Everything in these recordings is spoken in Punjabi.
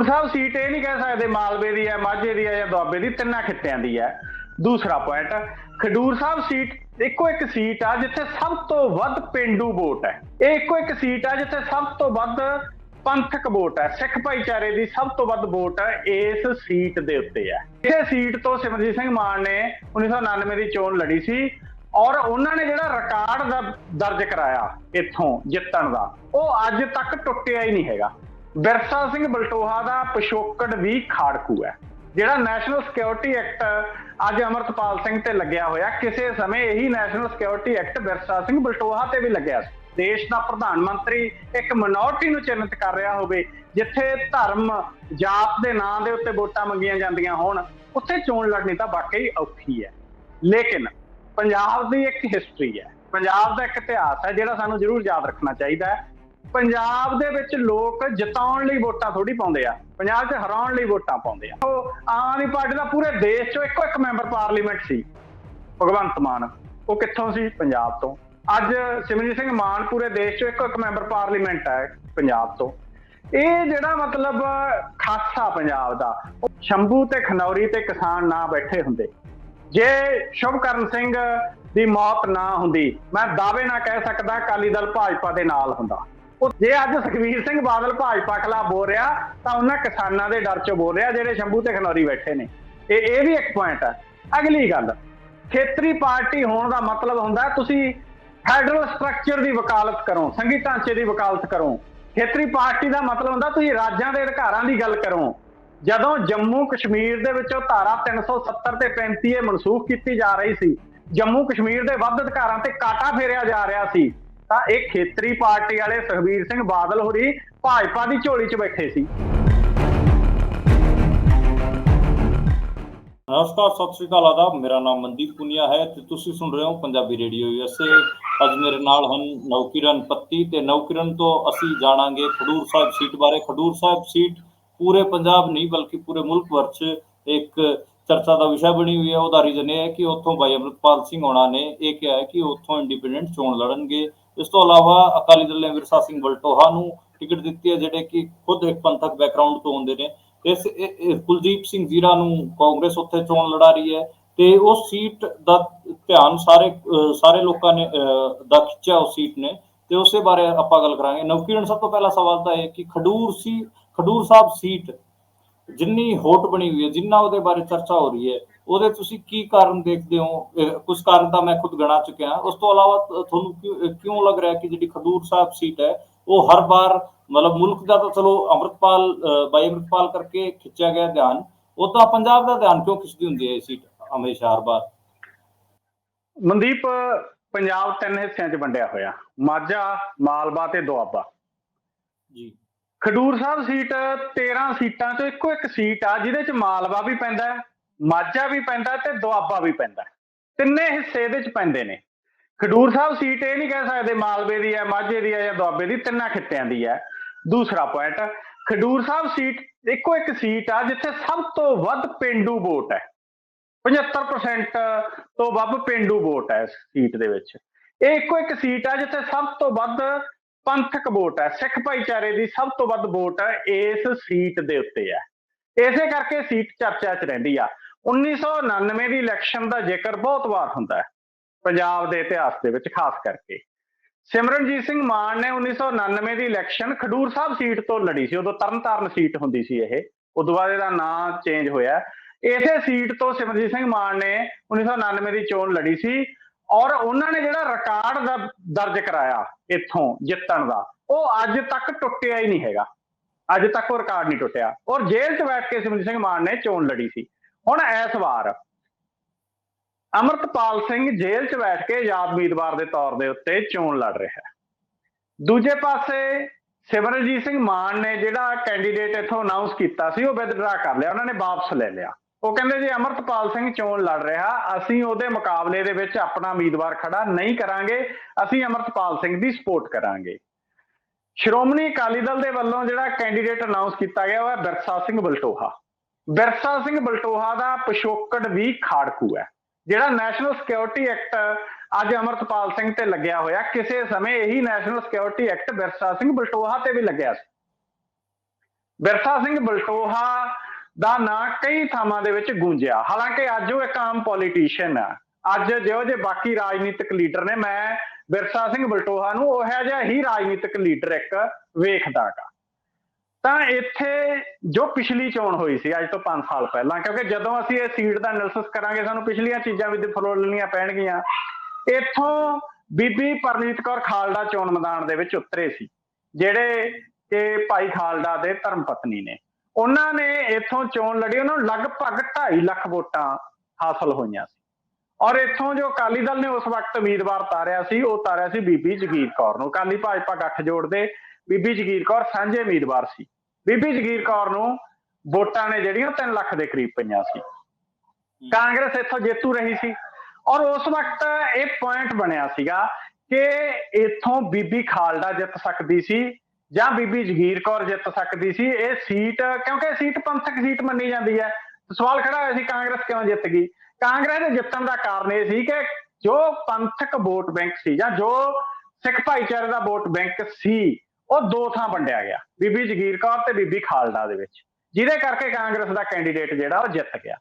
साहब सीट ये नहीं कह सकते मालवे की है, माझे की है या दुआबे की, तिना खित्तियां की है। दूसरा पॉइंट, खडूर साहब सीट इको एक सीट आ जिथे सब तो वध पेंडू वोट है। ये इको एक सीट आ जिथे सब तो वध पंथक वोट है, सिख भाईचारे की सब तो वध वोट इस सीट के उत्ते है। इस सीट तो सिमरजीत सिंह मान ने 1999 की चोन लड़ी सी और उन्होंने जो रिकॉर्ड दर्ज कराया इथों जितण का, वो अज तक टुटिया ही नहीं है। बिरसा सिंह बलटोहा का पिछोकड़ भी खाड़कू है। ਜਿਹੜਾ ਨੈਸ਼ਨਲ ਸਿਕਿਉਰਿਟੀ ਐਕਟ ਅੱਜ ਅਮਰਤਪਾਲ ਸਿੰਘ ਤੇ ਲੱਗਿਆ ਹੋਇਆ, ਕਿਸੇ ਸਮੇਂ ਇਹੀ national security act Birsa Singh Baltoha ਤੇ ਵੀ ਲੱਗਿਆ ਸੀ। ਦੇਸ਼ ਦਾ ਪ੍ਰਧਾਨ ਮੰਤਰੀ ਇੱਕ ਮਿਨੋਰਟੀ ਨੂੰ ਚਿੰਨ੍ਹਿਤ ਕਰ ਰਿਹਾ ਹੋਵੇ, ਜਿੱਥੇ ਧਰਮ ਜਾਤ ਦੇ ਨਾਂ ਦੇ ਉੱਤੇ ਵੋਟਾਂ ਮੰਗੀਆਂ ਜਾਂਦੀਆਂ ਹੋਣ, ਉੱਥੇ ਚੋਣ ਲੜਨੀ ਤਾਂ ਵਾਕਈ ਔਖੀ ਹੈ। ਲੇਕਿਨ ਪੰਜਾਬ ਦੀ ਇੱਕ ਹਿਸਟਰੀ ਹੈ, ਪੰਜਾਬ ਦਾ ਇੱਕ ਇਤਿਹਾਸ ਹੈ ਜਿਹੜਾ ਸਾਨੂੰ ਜ਼ਰੂਰ ਯਾਦ ਰੱਖਣਾ ਚਾਹੀਦਾ ਹੈ। ਪੰਜਾਬ ਦੇ ਵਿੱਚ ਲੋਕ ਜਿਤਾਉਣ ਲਈ ਵੋਟਾਂ ਥੋੜੀ ਪਾਉਂਦੇ ਆ, ਪੰਜਾਬ 'ਚ ਹਰਾਉਣ ਲਈ ਵੋਟਾਂ ਪਾਉਂਦੇ ਆ। ਉਹ ਆਮ ਆਦਮੀ ਪਾਰਟੀ ਦਾ ਪੂਰੇ ਦੇਸ਼ 'ਚੋਂ ਇੱਕੋ ਇੱਕ ਮੈਂਬਰ ਪਾਰਲੀਮੈਂਟ ਸੀ ਭਗਵੰਤ ਮਾਨ, ਉਹ ਕਿੱਥੋਂ ਸੀ? ਪੰਜਾਬ ਤੋਂ। ਅੱਜ ਸਿਮਰਜੀਤ ਸਿੰਘ ਮਾਨ ਪੂਰੇ ਦੇਸ਼ 'ਚੋਂ ਇੱਕੋ ਇੱਕ ਮੈਂਬਰ ਪਾਰਲੀਮੈਂਟ ਹੈ ਪੰਜਾਬ ਤੋਂ। ਇਹ ਜਿਹੜਾ ਮਤਲਬ ਖਾਸਾ ਪੰਜਾਬ ਦਾ, ਸ਼ੰਭੂ ਤੇ ਖਨੌਰੀ ਤੇ ਕਿਸਾਨ ਨਾ ਬੈਠੇ ਹੁੰਦੇ, ਜੇ ਸ਼ੁਭਕਰਨ ਸਿੰਘ ਦੀ ਮੌਤ ਨਾ ਹੁੰਦੀ, ਮੈਂ ਦਾਅਵੇ ਨਾਲ ਕਹਿ ਸਕਦਾ ਅਕਾਲੀ ਦਲ ਭਾਜਪਾ ਦੇ ਨਾਲ ਹੁੰਦਾ। ਜੇ ਅੱਜ ਸੁਖਬੀਰ ਸਿੰਘ ਬਾਦਲ ਭਾਜਪਾ ਖਿਲਾਫ ਬੋਲ ਰਿਹਾ ਤਾਂ ਉਹਨਾਂ ਕਿਸਾਨਾਂ ਦੇ ਡਰ 'ਚੋਂ ਬੋਲ ਰਿਹਾ ਜਿਹੜੇ ਸ਼ੰਭੂ ਤੇ ਖਨੌਰੀ ਬੈਠੇ ਨੇ। ਇਹ ਵੀ ਇੱਕ ਪੁਆਇੰਟ ਹੈ। ਅਗਲੀ ਗੱਲ, ਖੇਤਰੀ ਪਾਰਟੀ ਹੋਣ ਦਾ ਮਤਲਬ ਹੁੰਦਾ ਤੁਸੀਂ ਫੈਡਰਲ ਸਟਰਕਚਰ ਦੀ ਵਕਾਲਤ ਕਰੋ, ਸੰਘੀ ਢਾਂਚੇ ਦੀ ਵਕਾਲਤ ਕਰੋ। ਖੇਤਰੀ ਪਾਰਟੀ ਦਾ ਮਤਲਬ ਹੁੰਦਾ ਤੁਸੀਂ ਰਾਜਾਂ ਦੇ ਅਧਿਕਾਰਾਂ ਦੀ ਗੱਲ ਕਰੋ। ਜਦੋਂ ਜੰਮੂ ਕਸ਼ਮੀਰ ਦੇ ਵਿੱਚੋਂ ਧਾਰਾ 370 ਤੇ 35 ਮਨਸੂਖ ਕੀਤੀ ਜਾ ਰਹੀ ਸੀ, ਜੰਮੂ ਕਸ਼ਮੀਰ ਦੇ ਵੱਧ ਅਧਿਕਾਰਾਂ ਤੇ ਕਾਟਾ ਫੇਰਿਆ ਜਾ ਰਿਹਾ ਸੀ, ਤਾਂ ਇਹ ਖੇਤਰੀ ਪਾਰਟੀ ਵਾਲੇ ਸੁਖਬੀਰ ਸਿੰਘ ਬਾਦਲ ਹੋਰੀ ਭਾਜਪਾ ਦੀ ਝੋਲੀ 'ਚ ਬੈਠੇ ਸੀ। नमस्कार, सत श्री अकाल, आदाब। मेरा नाम मनदीप पुनिया है ਤੇ ਤੁਸੀਂ ਸੁਣ ਰਹੇ ਹੋ ਪੰਜਾਬੀ ਰੇਡੀਓ USA। ਅੱਜ ਮੇਰੇ ਨਾਲ ਹਨ ਨਵਕਿਰਨ ਪੱਤੀ ਤੇ ਨਵਕਿਰਨ ਤੋਂ ਅਸੀਂ ਜਾਣਾਂਗੇ ਖਡੂਰ ਸਾਹਿਬ ਸੀਟ ਬਾਰੇ। ਖਡੂਰ ਸਾਹਿਬ ਸੀਟ ਪੂਰੇ ਪੰਜਾਬ ਨਹੀਂ ਬਲਕਿ ਪੂਰੇ ਮੁਲਕ ਭਰ 'ਚ ਇੱਕ ਚਰਚਾ ਦਾ ਵਿਸ਼ਾ ਬਣੀ ਹੋਈ ਹੈ। ਉਹਦਾ ਰੀਜ਼ਨ ਇਹ ਹੈ ਕਿ ਉੱਥੋਂ ਭਾਈ ਅਮਰਤਪਾਲ ਸਿੰਘ ਹੋਣਾ ਨੇ ਇਹ ਕਿਹਾ ਹੈ ਕਿ ਉੱਥੋਂ ਇੰਡੀਪੈਂਡੈਂਟ ਚੋਣ ਲੜਨਗੇ। ਇਸ ਤੋਂ ਇਲਾਵਾ ਅਕਾਲੀ ਦਲ ਨੇ ਵਿਰਸਾ ਸਿੰਘ ਬਲਟੋਹਾ ਨੂੰ ਟਿਕਟ ਦਿੱਤੀ ਹੈ, ਜਿਹੜੇ ਕਿ ਖੁਦ ਇੱਕ ਪੰਥਕ ਬੈਕਗਰਾਊਂਡ ਤੋਂ ਆਉਂਦੇ ਨੇ। ਇਸ ਕੁਲਦੀਪ ਸਿੰਘ ਜ਼ੀਰਾ ਨੂੰ ਕਾਂਗਰਸ ਉੱਥੇ ਚੋਣ ਲੜਾ ਰਹੀ ਹੈ ਤੇ ਉਸ ਸੀਟ ਦਾ ਧਿਆਨ ਸਾਰੇ ਲੋਕਾਂ ਨੇ ਦਾ ਖਿੱਚਿਆ ਉਸ ਸੀਟ ਨੇ, ਤੇ ਉਸੇ ਬਾਰੇ ਆਪਾਂ ਗੱਲ ਕਰਾਂਗੇ। ਨਵਕਿਰਨ, ਸਭ ਤੋਂ ਪਹਿਲਾ ਸਵਾਲ ਤਾਂ ਇਹ ਕਿ ਖਡੂਰ ਸਾਹਿਬ ਸੀਟ ਜਿੰਨੀ ਹੋਟ ਬਣੀ ਹੋਈ ਹੈ, ਜਿੰਨਾ ਉਹਦੇ ਬਾਰੇ ਚਰਚਾ ਹੋ ਰਹੀ ਹੈ, ਉਹਦੇ ਤੁਸੀਂ ਕੀ ਕਾਰਨ ਦੇਖਦੇ ਹੋ? ਕੁਝ ਕਾਰਨ ਤਾਂ ਮੈਂ ਖੁਦ ਗਿਣਾ ਚੁੱਕਿਆ। ਉਸ ਤੋਂ ਇਲਾਵਾ ਤੁਹਾਨੂੰ ਕਿਉਂ ਲੱਗ ਰਿਹਾ ਕਿ ਜਿਹੜੀ ਖਡੂਰ ਸਾਹਿਬ ਸੀਟ ਹੈ ਉਹ ਹਰ ਵਾਰ ਮਤਲਬ ਮੁਲਕ ਦਾ ਤਾਂ ਚਲੋ ਬਾਈ ਅਮਰਤਪਾਲ ਕਰਕੇ ਖਿੱਚਿਆ ਗਿਆ ਧਿਆਨ, ਉਹ ਤਾਂ ਪੰਜਾਬ ਦਾ ਧਿਆਨ ਕਿਉਂ ਖਿੱਚਦੀ ਹੁੰਦੀ ਹੈ ਇਹ ਸੀਟ ਹਮੇਸ਼ਾ ਹਰ ਵਾਰ? ਮਨਦੀਪ, ਪੰਜਾਬ 3 ਹਿੱਸਿਆਂ 'ਚ ਵੰਡਿਆ ਹੋਇਆ, ਮਾਝਾ, ਮਾਲਵਾ ਤੇ ਦੁਆਬਾ ਜੀ। ਖਡੂਰ ਸਾਹਿਬ ਸੀਟ 13 ਸੀਟਾਂ 'ਚੋਂ ਇੱਕੋ ਇੱਕ ਸੀਟ ਆ ਜਿਹਦੇ 'ਚ ਮਾਲਵਾ ਵੀ ਪੈਂਦਾ, ਮਾਝਾ ਵੀ ਪੈਂਦਾ ਤੇ ਦੁਆਬਾ ਵੀ ਪੈਂਦਾ। ਤਿੰਨੇ ਹਿੱਸੇ ਇਹਦੇ 'ਚ ਪੈਂਦੇ ਨੇ। ਖਡੂਰ ਸਾਹਿਬ ਸੀਟ ਇਹ ਨਹੀਂ ਕਹਿ ਸਕਦੇ ਮਾਲਵੇ ਦੀ ਹੈ, ਮਾਝੇ ਦੀ ਹੈ ਜਾਂ ਦੁਆਬੇ ਦੀ, ਤਿੰਨਾਂ ਖਿੱਤਿਆਂ ਦੀ ਹੈ। ਦੂਸਰਾ ਪੁਆਇੰਟ, ਖਡੂਰ ਸਾਹਿਬ ਸੀਟ ਇੱਕੋ ਇੱਕ ਸੀਟ ਆ ਜਿੱਥੇ ਸਭ ਤੋਂ ਵੱਧ ਪੇਂਡੂ ਵੋਟ ਹੈ। 75% ਤੋਂ ਵੱਧ ਪੇਂਡੂ ਵੋਟ ਹੈ ਇਸ ਸੀਟ ਦੇ ਵਿੱਚ। ਇਹ ਇੱਕੋ ਇੱਕ ਸੀਟ ਆ ਜਿੱਥੇ ਸਭ ਤੋਂ ਵੱਧ ਪੰਥਕ ਵੋਟ ਹੈ, ਸਿੱਖ ਭਾਈਚਾਰੇ ਦੀ ਸਭ ਤੋਂ ਵੱਧ ਵੋਟ ਇਸ ਸੀਟ ਦੇ ਉੱਤੇ ਹੈ। ਇਸੇ ਕਰਕੇ ਸੀਟ ਚਰਚਾ 'ਚ ਰਹਿੰਦੀ ਆ। 1999 ਦੀ ਇਲੈਕਸ਼ਨ ਦਾ ਜ਼ਿਕਰ ਬਹੁਤ ਵਾਰ ਹੁੰਦਾ ਹੈ ਪੰਜਾਬ ਦੇ ਇਤਿਹਾਸ ਦੇ ਵਿੱਚ, ਖਾਸ ਕਰਕੇ ਸਿਮਰਨਜੀਤ ਸਿੰਘ ਮਾਨ ਨੇ 1999 ਦੀ ਇਲੈਕਸ਼ਨ ਖਡੂਰ ਸਾਹਿਬ ਸੀਟ ਤੋਂ ਲੜੀ ਸੀ। ਉਦੋਂ ਤਰਨਤਾਰਨ ਸੀਟ ਹੁੰਦੀ ਸੀ ਇਹ, ਉਦੋਂ ਬਾਅਦ ਇਹਦਾ ਨਾਂ ਚੇਂਜ ਹੋਇਆ। ਇਸੇ ਸੀਟ ਤੋਂ ਸਿਮਰਨਜੀਤ ਸਿੰਘ ਮਾਨ ਨੇ 1999 ਦੀ ਚੋਣ ਲੜੀ ਸੀ ਔਰ ਉਹਨਾਂ ਨੇ ਜਿਹੜਾ ਰਿਕਾਰਡ ਦਰਜ ਕਰਾਇਆ ਇੱਥੋਂ ਜਿੱਤਣ ਦਾ, ਉਹ ਅੱਜ ਤੱਕ ਟੁੱਟਿਆ ਹੀ ਨਹੀਂ ਹੈਗਾ। ਅੱਜ ਤੱਕ ਉਹ ਰਿਕਾਰਡ ਨਹੀਂ ਟੁੱਟਿਆ ਔਰ ਜੇਲ੍ਹ 'ਚ ਬੈਠ ਕੇ ਸਿਮਰਨਜੀਤ ਸਿੰਘ ਮਾਨ ਨੇ ਚੋਣ ਲੜੀ ਸੀ। ਹੁਣ ਇਸ ਵਾਰ ਅਮਰਤਪਾਲ ਸਿੰਘ ਜੇਲ੍ਹ 'ਚ ਬੈਠ ਕੇ ਆਜ਼ਾਦ ਉਮੀਦਵਾਰ ਦੇ ਤੌਰ ਦੇ ਉੱਤੇ ਚੋਣ ਲੜ ਰਿਹਾ ਹੈ। ਦੂਜੇ ਪਾਸੇ ਸਿਮਰਨਜੀਤ ਸਿੰਘ ਮਾਨ ਨੇ ਜਿਹੜਾ ਕੈਂਡੀਡੇਟ ਇੱਥੋਂ ਅਨਾਊਂਸ ਕੀਤਾ ਸੀ ਉਹ ਵਿਦਡਰਾ ਕਰ ਲਿਆ, ਉਹਨਾਂ ਨੇ ਵਾਪਸ ਲੈ ਲਿਆ। ਉਹ ਕਹਿੰਦੇ ਜੇ ਅਮਰਤਪਾਲ ਸਿੰਘ ਚੋਣ ਲੜ ਰਿਹਾ, ਅਸੀਂ ਉਹਦੇ ਮੁਕਾਬਲੇ ਦੇ ਵਿੱਚ ਆਪਣਾ ਉਮੀਦਵਾਰ ਖੜਾ ਨਹੀਂ ਕਰਾਂਗੇ, ਅਸੀਂ ਅਮਰਤਪਾਲ ਸਿੰਘ ਦੀ ਸਪੋਰਟ ਕਰਾਂਗੇ। ਸ਼੍ਰੋਮਣੀ ਅਕਾਲੀ ਦਲ ਦੇ ਵੱਲੋਂ ਜਿਹੜਾ ਕੈਂਡੀਡੇਟ ਅਨਾਊਂਸ ਕੀਤਾ ਗਿਆ ਉਹ ਹੈ ਬਿਰਸਾ ਸਿੰਘ ਬਲਟੋਹਾ। ਬਿਰਸਾ ਸਿੰਘ ਬਲਟੋਹਾ ਦਾ ਪਿਛੋਕੜ ਵੀ ਖਾੜਕੂ ਹੈ। ਜਿਹੜਾ ਨੈਸ਼ਨਲ ਸਿਕਿਉਰਿਟੀ ਐਕਟ ਅੱਜ ਅਮਰਤਪਾਲ ਸਿੰਘ ਤੇ ਲੱਗਿਆ ਹੋਇਆ, ਕਿਸੇ ਸਮੇਂ ਇਹੀ national security act Birsa Singh Baltoha ਤੇ ਵੀ ਲੱਗਿਆ ਸੀ। ਵਿਰਸਾ ਸਿੰਘ ਬਲਟੋਹਾ ਦਾ ਨਾਂ ਕਈ ਥਾਵਾਂ ਦੇ ਵਿੱਚ ਗੂੰਜਿਆ। ਹਾਲਾਂਕਿ ਅੱਜ ਉਹ ਇੱਕ ਆਮ ਪੋਲੀਟੀਸ਼ੀਅਨ ਆ। ਅੱਜ ਜਿਹੋ ਜਿਹੇ ਬਾਕੀ ਰਾਜਨੀਤਿਕ ਲੀਡਰ ਨੇ, ਮੈਂ ਵਿਰਸਾ ਸਿੰਘ ਬਲਟੋਹਾ ਨੂੰ ਉਹੋ ਜਿਹਾ ਹੀ ਰਾਜਨੀਤਿਕ ਲੀਡਰ ਇੱਕ ਵੇਖਦਾ ਗਾ। ਤਾਂ ਇੱਥੇ ਜੋ ਪਿਛਲੀ ਚੋਣ ਹੋਈ ਸੀ ਅੱਜ ਤੋਂ 5 ਸਾਲ ਪਹਿਲਾਂ, ਕਿਉਂਕਿ ਜਦੋਂ ਅਸੀਂ ਇਹ ਸੀਟ ਦਾ ਐਨਾਲਿਸਿਸ ਕਰਾਂਗੇ ਸਾਨੂੰ ਪਿਛਲੀਆਂ ਚੀਜ਼ਾਂ ਵੀ ਫਰੋਲਣੀਆਂ ਪੈਣਗੀਆਂ। ਇੱਥੋਂ ਬੀਬੀ ਪਰਨੀਤ ਕੌਰ ਖਾਲੜਾ ਚੋਣ ਮੈਦਾਨ ਦੇ ਵਿੱਚ ਉਤਰੇ ਸੀ, ਜਿਹੜੇ ਕਿ ਭਾਈ ਖਾਲੜਾ ਦੇ ਧਰਮ ਪਤਨੀ ਨੇ। ਉਹਨਾਂ ਨੇ ਇੱਥੋਂ ਚੋਣ ਲੜੀ, ਉਹਨਾਂ ਨੂੰ ਲਗਭਗ 2.5 ਲੱਖ ਵੋਟਾਂ ਹਾਸਲ ਹੋਈਆਂ ਸੀ। ਔਰ ਇੱਥੋਂ ਜੋ ਅਕਾਲੀ ਦਲ ਨੇ ਉਸ ਵਕਤ ਉਮੀਦਵਾਰ ਤਾਰਿਆ ਸੀ, ਉਹ ਤਾਰਿਆ ਸੀ ਬੀਬੀ ਜਗੀਰ ਕੌਰ ਨੂੰ। ਅਕਾਲੀ ਭਾਜਪਾ ਗੱਠਜੋੜ ਦੇ ਬੀਬੀ ਜਗੀਰ ਕੌਰ ਸਾਂਝੇ ਉਮੀਦਵਾਰ ਸੀ। ਬੀਬੀ ਜਗੀਰ ਕੌਰ ਨੂੰ ਵੋਟਾਂ ਨੇ ਜਿਹੜੀਆਂ 3 ਲੱਖ ਦੇ ਕਰੀਬ ਪਈਆਂ ਸੀ। ਕਾਂਗਰਸ ਇੱਥੋਂ ਜੇਤੂ ਰਹੀ ਸੀ। ਔਰ ਉਸ ਵਕਤ ਇਹ ਪੁਆਇੰਟ ਬਣਿਆ ਸੀਗਾ ਕਿ ਇੱਥੋਂ ਬੀਬੀ ਖਾਲੜਾ ਜਿੱਤ ਸਕਦੀ ਸੀ ਜਾਂ ਬੀਬੀ ਜਗੀਰ ਕੌਰ ਜਿੱਤ ਸਕਦੀ ਸੀ ਇਹ ਸੀਟ, ਕਿਉਂਕਿ ਸੀਟ ਪੰਥਕ ਸੀਟ ਮੰਨੀ ਜਾਂਦੀ ਹੈ। ਸਵਾਲ ਖੜਾ ਹੋਇਆ ਸੀ ਕਾਂਗਰਸ ਕਿਉਂ ਜਿੱਤ ਗਈ। ਕਾਂਗਰਸ ਦੇ ਜਿੱਤਣ ਦਾ ਕਾਰਨ ਇਹ ਸੀ ਕਿ ਜੋ ਪੰਥਕ ਵੋਟ ਬੈਂਕ ਸੀ ਜਾਂ ਜੋ ਸਿੱਖ ਭਾਈਚਾਰੇ ਦਾ ਵੋਟ ਬੈਂਕ ਸੀ, ਉਹ 2 ਥਾਂ ਵੰਡਿਆ ਗਿਆ, ਬੀਬੀ ਜਗੀਰ ਕੌਰ ਤੇ ਬੀਬੀ ਖਾਲੜਾ ਦੇ ਵਿੱਚ, ਜਿਹਦੇ ਕਰਕੇ ਕਾਂਗਰਸ ਦਾ ਕੈਂਡੀਡੇਟ ਜਿਹੜਾ ਉਹ ਜਿੱਤ ਗਿਆ।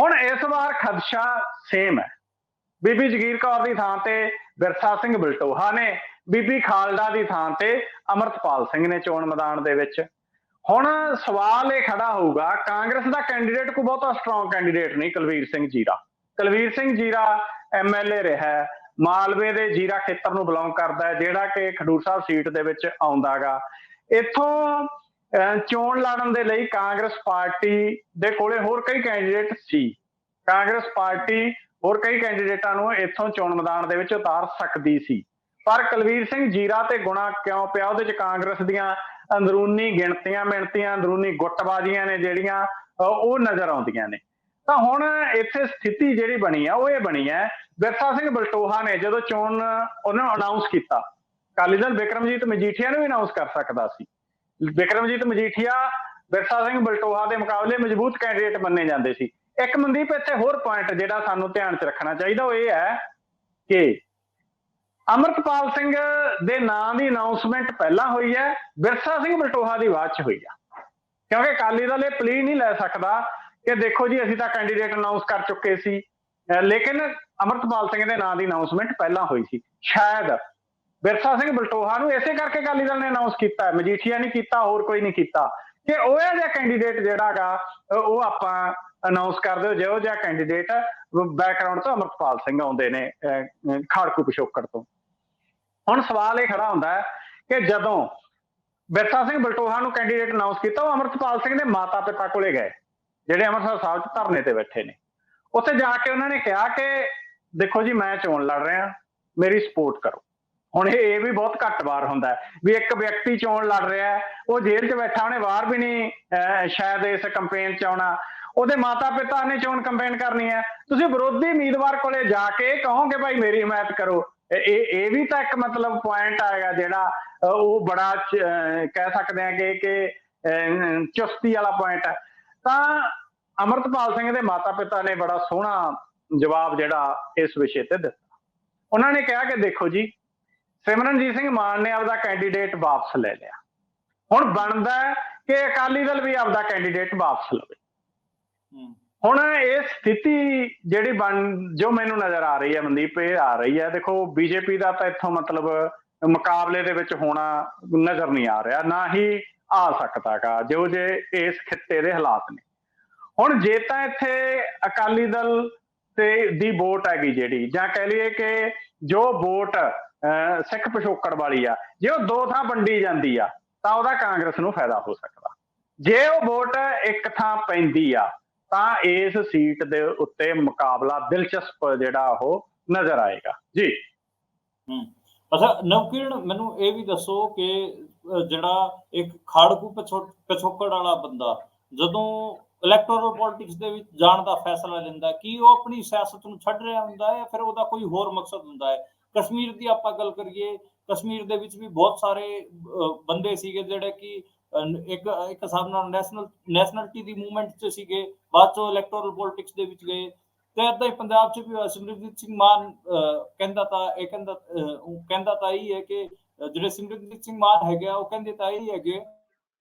ਹੁਣ ਇਸ ਵਾਰ ਖਦਸ਼ਾ ਸੇਮ ਹੈ। ਬੀਬੀ ਜਗੀਰ ਕੌਰ ਦੀ ਥਾਂ ਤੇ ਵਿਰਸਾ ਸਿੰਘ ਬਲਟੋਹਾ ਨੇ, ਬੀਬੀ ਖਾਲੜਾ ਦੀ ਥਾਂ ਤੇ ਅਮਰਤਪਾਲ ਸਿੰਘ ਨੇ ਚੋਣ ਮੈਦਾਨ ਦੇ ਵਿੱਚ। ਹੁਣ ਸਵਾਲ ਇਹ ਖੜਾ ਹੋਊਗਾ, ਕਾਂਗਰਸ ਦਾ ਕੈਂਡੀਡੇਟ ਕੋਈ ਬਹੁਤਾ ਸਟਰੋਂਗ ਕੈਂਡੀਡੇਟ ਨਹੀਂ ਕੁਲਵੀਰ ਸਿੰਘ ਜੀਰਾ। ਕੁਲਵੀਰ ਸਿੰਘ ਜੀਰਾ MLA ਰਿਹਾ, ਮਾਲਵੇ ਦੇ ਜੀਰਾ ਖੇਤਰ ਨੂੰ ਬਿਲੋਂਗ ਕਰਦਾ ਹੈ, ਜਿਹੜਾ ਕਿ ਖਡੂਰ ਸਾਹਿਬ ਸੀਟ ਦੇ ਵਿੱਚ ਆਉਂਦਾ ਗਾ। ਇੱਥੋਂ ਚੋਣ ਲੜਨ ਦੇ ਲਈ ਕਾਂਗਰਸ ਪਾਰਟੀ ਦੇ ਕੋਲੇ ਹੋਰ ਕਈ ਕੈਂਡੀਡੇਟ ਸੀ। ਕਾਂਗਰਸ ਪਾਰਟੀ ਹੋਰ ਕਈ ਕੈਂਡੀਡੇਟਾਂ ਨੂੰ ਇੱਥੋਂ ਚੋਣ ਮੈਦਾਨ ਦੇ ਵਿੱਚ ਉਤਾਰ ਸਕਦੀ ਸੀ, ਪਰ ਕੁਲਵੀਰ ਸਿੰਘ ਜੀਰਾ ਤੇ ਗੁਣਾ ਕਿਉਂ ਪਿਆ, ਉਹਦੇ ਚ ਕਾਂਗਰਸ ਦੀਆਂ ਅੰਦਰੂਨੀ ਗਿਣਤੀਆਂ ਮਿਣਤੀਆਂ, ਅੰਦਰੂਨੀ ਗੁੱਟਬਾਜ਼ੀਆਂ ਨੇ ਜਿਹੜੀਆਂ ਉਹ ਨਜ਼ਰ ਆਉਂਦੀਆਂ ਨੇ। ਤਾਂ ਹੁਣ ਇੱਥੇ ਸਥਿਤੀ ਜਿਹੜੀ ਬਣੀ ਆ ਉਹ ਇਹ ਬਣੀ ਹੈ, ਵਿਰਸਾ ਸਿੰਘ ਬਲਟੋਹਾ ਨੇ ਜਦੋਂ ਚੋਣ ਉਹਨਾਂ ਨੂੰ ਅਨਾਉਂਸ ਕੀਤਾ, ਅਕਾਲੀ ਦਲ ਬਿਕਰਮਜੀਤ ਮਜੀਠੀਆ ਨੂੰ ਵੀ ਅਨਾਉਂਸ ਕਰ ਸਕਦਾ ਸੀ। ਬਿਕਰਮਜੀਤ ਮਜੀਠੀਆ ਵਿਰਸਾ ਸਿੰਘ ਬਲਟੋਹਾ ਦੇ ਮੁਕਾਬਲੇ ਮਜ਼ਬੂਤ ਕੈਂਡੀਡੇਟ ਮੰਨੇ ਜਾਂਦੇ ਸੀ। ਇੱਕ ਮਨਦੀਪ ਇੱਥੇ ਹੋਰ ਪੁਆਇੰਟ ਜਿਹੜਾ ਸਾਨੂੰ ਧਿਆਨ 'ਚ ਰੱਖਣਾ ਚਾਹੀਦਾ ਉਹ ਇਹ ਹੈ ਕਿ ਅਮਰਤਪਾਲ ਸਿੰਘ ਦੇ ਨਾਂ ਦੀ ਅਨਾਉਂਸਮੈਂਟ ਪਹਿਲਾਂ ਹੋਈ ਹੈ, ਵਿਰਸਾ ਸਿੰਘ ਬਲਟੋਹਾ ਦੀ ਬਾਅਦ 'ਚ ਹੋਈ ਆ। ਕਿਉਂਕਿ ਅਕਾਲੀ ਦਲ ਇਹ ਪਲੀ ਨਹੀਂ ਲੈ ਸਕਦਾ ਕਿ ਦੇਖੋ ਜੀ ਅਸੀਂ ਤਾਂ ਕੈਂਡੀਡੇਟ ਅਨਾਉਂਸ ਕਰ ਚੁੱਕੇ ਸੀ, ਲੇਕਿਨ ਅਮਰਤਪਾਲ ਸਿੰਘ ਦੇ ਨਾਂ ਦੀ ਅਨਾਉਂਸਮੈਂਟ ਪਹਿਲਾਂ ਹੋਈ ਸੀ। ਸ਼ਾਇਦ ਵਿਰਸਾ ਸਿੰਘ ਬਲਟੋਹਾ ਨੂੰ ਇਸੇ ਕਰਕੇ ਅਕਾਲੀ ਦਲ ਨੇ ਅਨਾਉਂਸ ਕੀਤਾ, ਮਜੀਠੀਆ ਨਹੀਂ ਕੀਤਾ, ਹੋਰ ਕੋਈ ਨਹੀਂ ਕੀਤਾ, ਕਿ ਉਹ ਜਿਹਾ ਕੈਂਡੀਡੇਟ ਜਿਹੜਾ ਗਾ ਉਹ ਆਪਾਂ ਅਨਾਉਂਸ ਕਰ ਦਿਓ, ਜਿਹੋ ਜਿਹਾ ਕੈਂਡੀਡੇਟ ਬੈਕਗਰਾਉਂਡ ਤੋਂ ਅਮਰਤਪਾਲ ਸਿੰਘ ਆਉਂਦੇ ਨੇ ਖਾੜਕੂ ਪਿਛੋਕੜ ਤੋਂ। ਹੁਣ ਸਵਾਲ ਇਹ ਖੜਾ ਹੁੰਦਾ ਹੈ ਕਿ ਜਦੋਂ ਵਿਰਸਾ ਸਿੰਘ ਬਲਟੋਹਾ ਨੂੰ ਕੈਂਡੀਡੇਟ ਅਨਾਉਂਸ ਕੀਤਾ, ਉਹ ਅਮਰਤਪਾਲ ਸਿੰਘ ਦੇ ਮਾਤਾ ਪਿਤਾ ਕੋਲੇ ਗਏ, ਜਿਹੜੇ ਅੰਮ੍ਰਿਤਸਰ ਸਾਹਿਬ 'ਚ ਧਰਨੇ ਤੇ ਬੈਠੇ ਨੇ। ਉੱਥੇ ਜਾ ਕੇ ਉਹਨਾਂ ਨੇ ਕਿਹਾ ਕਿ ਦੇਖੋ ਜੀ ਮੈਂ ਚੋਣ ਲੜ ਰਿਹਾ, ਮੇਰੀ ਸਪੋਰਟ ਕਰੋ। ਹੁਣ ਇਹ ਵੀ ਬਹੁਤ ਘੱਟ ਵਾਰ ਹੁੰਦਾ ਵੀ ਇੱਕ ਵਿਅਕਤੀ ਚੋਣ ਲੜ ਰਿਹਾ, ਉਹ ਜੇਲ੍ਹ 'ਚ ਬੈਠਾ, ਉਹਨੇ ਬਾਹਰ ਵੀ ਨਹੀਂ ਸ਼ਾਇਦ ਇਸ ਕੰਪੇਨ 'ਚ ਆਉਣਾ, ਉਹਦੇ ਮਾਤਾ ਪਿਤਾ ਨੇ ਚੋਣ ਕੰਪੇਨ ਕਰਨੀ ਹੈ। ਤੁਸੀਂ ਵਿਰੋਧੀ ਉਮੀਦਵਾਰ ਕੋਲੇ ਜਾ ਕੇ ਕਹੋਗੇ ਭਾਈ ਮੇਰੀ ਹਮਾਇਤ ਕਰੋ, ਇਹ ਵੀ ਤਾਂ ਇੱਕ ਮਤਲਬ ਪੁਆਇੰਟ ਆਏਗਾ ਜਿਹੜਾ ਉਹ ਬੜਾ ਕਹਿ ਸਕਦੇ ਆ ਕਿ ਚੁਸਤੀ ਵਾਲਾ ਪੁਆਇੰਟ ਹੈ। ਤਾਂ ਅਮਰਤਪਾਲ ਸਿੰਘ ਦੇ ਮਾਤਾ ਪਿਤਾ ਨੇ ਬੜਾ ਸੋਹਣਾ ਜਵਾਬ ਜਿਹੜਾ ਇਸ ਵਿਸ਼ੇ ਤੇ ਦਿੱਤਾ। ਉਹਨਾਂ ਨੇ ਕਿਹਾ ਕਿ ਦੇਖੋ ਜੀ ਸਿਮਰਨਜੀਤ ਸਿੰਘ ਮਾਨ ਨੇ ਆਪਦਾ ਕੈਂਡੀਡੇਟ ਵਾਪਸ ਲੈ ਲਿਆ, ਹੁਣ ਬਣਦਾ ਕਿ ਅਕਾਲੀ ਦਲ ਵੀ ਆਪਦਾ ਕੈਂਡੀਡੇਟ ਵਾਪਸ ਲਵੇ। ਹੁਣ ਇਹ ਸਥਿਤੀ ਜਿਹੜੀ ਜੋ ਮੈਨੂੰ ਨਜ਼ਰ ਆ ਰਹੀ ਹੈ ਮਨਦੀਪ, ਇਹ ਆ ਰਹੀ ਹੈ, ਦੇਖੋ ਬੀਜੇਪੀ ਦਾ ਤਾਂ ਇੱਥੋਂ ਮਤਲਬ ਮੁਕਾਬਲੇ ਦੇ ਵਿੱਚ ਹੋਣਾ ਨਜ਼ਰ ਨਹੀਂ ਆ ਰਿਹਾ, ਨਾ ਹੀ ਆ ਸਕਦਾ ਗਾ ਜੋ ਜੇ ਇਸ ਖਿੱਤੇ ਦੇ ਹਾਲਾਤ ਨੇ। ਹੁਣ ਜੇ ਤਾਂ ਇੱਥੇ ਅਕਾਲੀ ਦਲ ਤੇ ਦੀ ਵੋਟ ਹੈਗੀ ਜਿਹੜੀ, ਜਾਂ ਕਹਿ ਲਈਏ ਕਿ ਜੋ ਵੋਟ ਸਿੱਖ ਪਿਛੋਕੜ ਵਾਲੀ ਆ, ਜੇ ਉਹ 2 ਥਾਂ ਵੰਡੀ ਜਾਂਦੀ ਆ ਤਾਂ ਉਹਦਾ ਕਾਂਗਰਸ ਨੂੰ ਫਾਇਦਾ ਹੋ ਸਕਦਾ। ਜੇ ਉਹ ਵੋਟ ਇੱਕ ਥਾਂ ਪੈਂਦੀ ਆ ਤਾਂ ਇਸ ਸੀਟ ਦੇ ਉੱਤੇ ਮੁਕਾਬਲਾ ਦਿਲਚਸਪ ਜਿਹੜਾ ਉਹ ਨਜ਼ਰ ਆਏਗਾ ਜੀ। ਅੱਛਾ ਨਵਕਿਰਨ, ਮੈਨੂੰ ਇਹ ਵੀ ਦੱਸੋ ਕਿ ਜਿਹੜਾ ਇੱਕ ਖਾੜਕੂ ਪਿਛੋਕੜ ਵਾਲਾ ਬੰਦਾ ਜਦੋਂ ਇਲੈਕਟੋਰਲ ਪੋਲਿਟਿਕਸ ਦੇ ਵਿੱਚ ਜਾਣ ਦਾ ਫੈਸਲਾ ਲੈਂਦਾ, ਕੀ ਉਹ ਆਪਣੀ ਸਿਆਸਤ ਨੂੰ ਛੱਡ ਰਿਹਾ ਹੁੰਦਾ ਹੈ, ਫਿਰ ਉਹਦਾ ਕੋਈ ਹੋਰ ਮਕਸਦ ਹੁੰਦਾ ਹੈ? ਕਸ਼ਮੀਰ ਦੀ ਆਪਾਂ ਗੱਲ ਕਰੀਏ, ਕਸ਼ਮੀਰ ਦੇ ਵਿੱਚ ਵੀ ਬਹੁਤ ਸਾਰੇ ਬੰਦੇ ਸੀਗੇ ਜਿਹੜੇ ਕਿ ਇੱਕ ਹਿਸਾਬ ਨਾਲ ਨੈਸ਼ਨਲਿਟੀ ਦੀ ਮੂਵਮੈਂਟ 'ਚ ਸੀਗੇ, ਬਾਅਦ ਚੋਂ ਇਲੈਕਟੋਰਲ ਪੋਲਿਟਿਕਸ ਦੇ ਵਿੱਚ ਗਏ। ਤੇ ਏਦਾਂ ਹੀ ਪੰਜਾਬ 'ਚ ਵੀ ਹੋਇਆ। ਸਿਮਰਨਜੀਤ ਸਿੰਘ ਮਾਨ ਕਹਿੰਦਾ ਤਾਂ ਇਹੀ ਹੈ ਕਿ ਜਿਹੜੇ ਸਿਮਰਨਜੀਤ ਸਿੰਘ ਮਾਨ ਹੈਗੇ ਆ, ਉਹ ਕਹਿੰਦੇ ਤਾਂ ਇਹੀ ਹੈਗੇ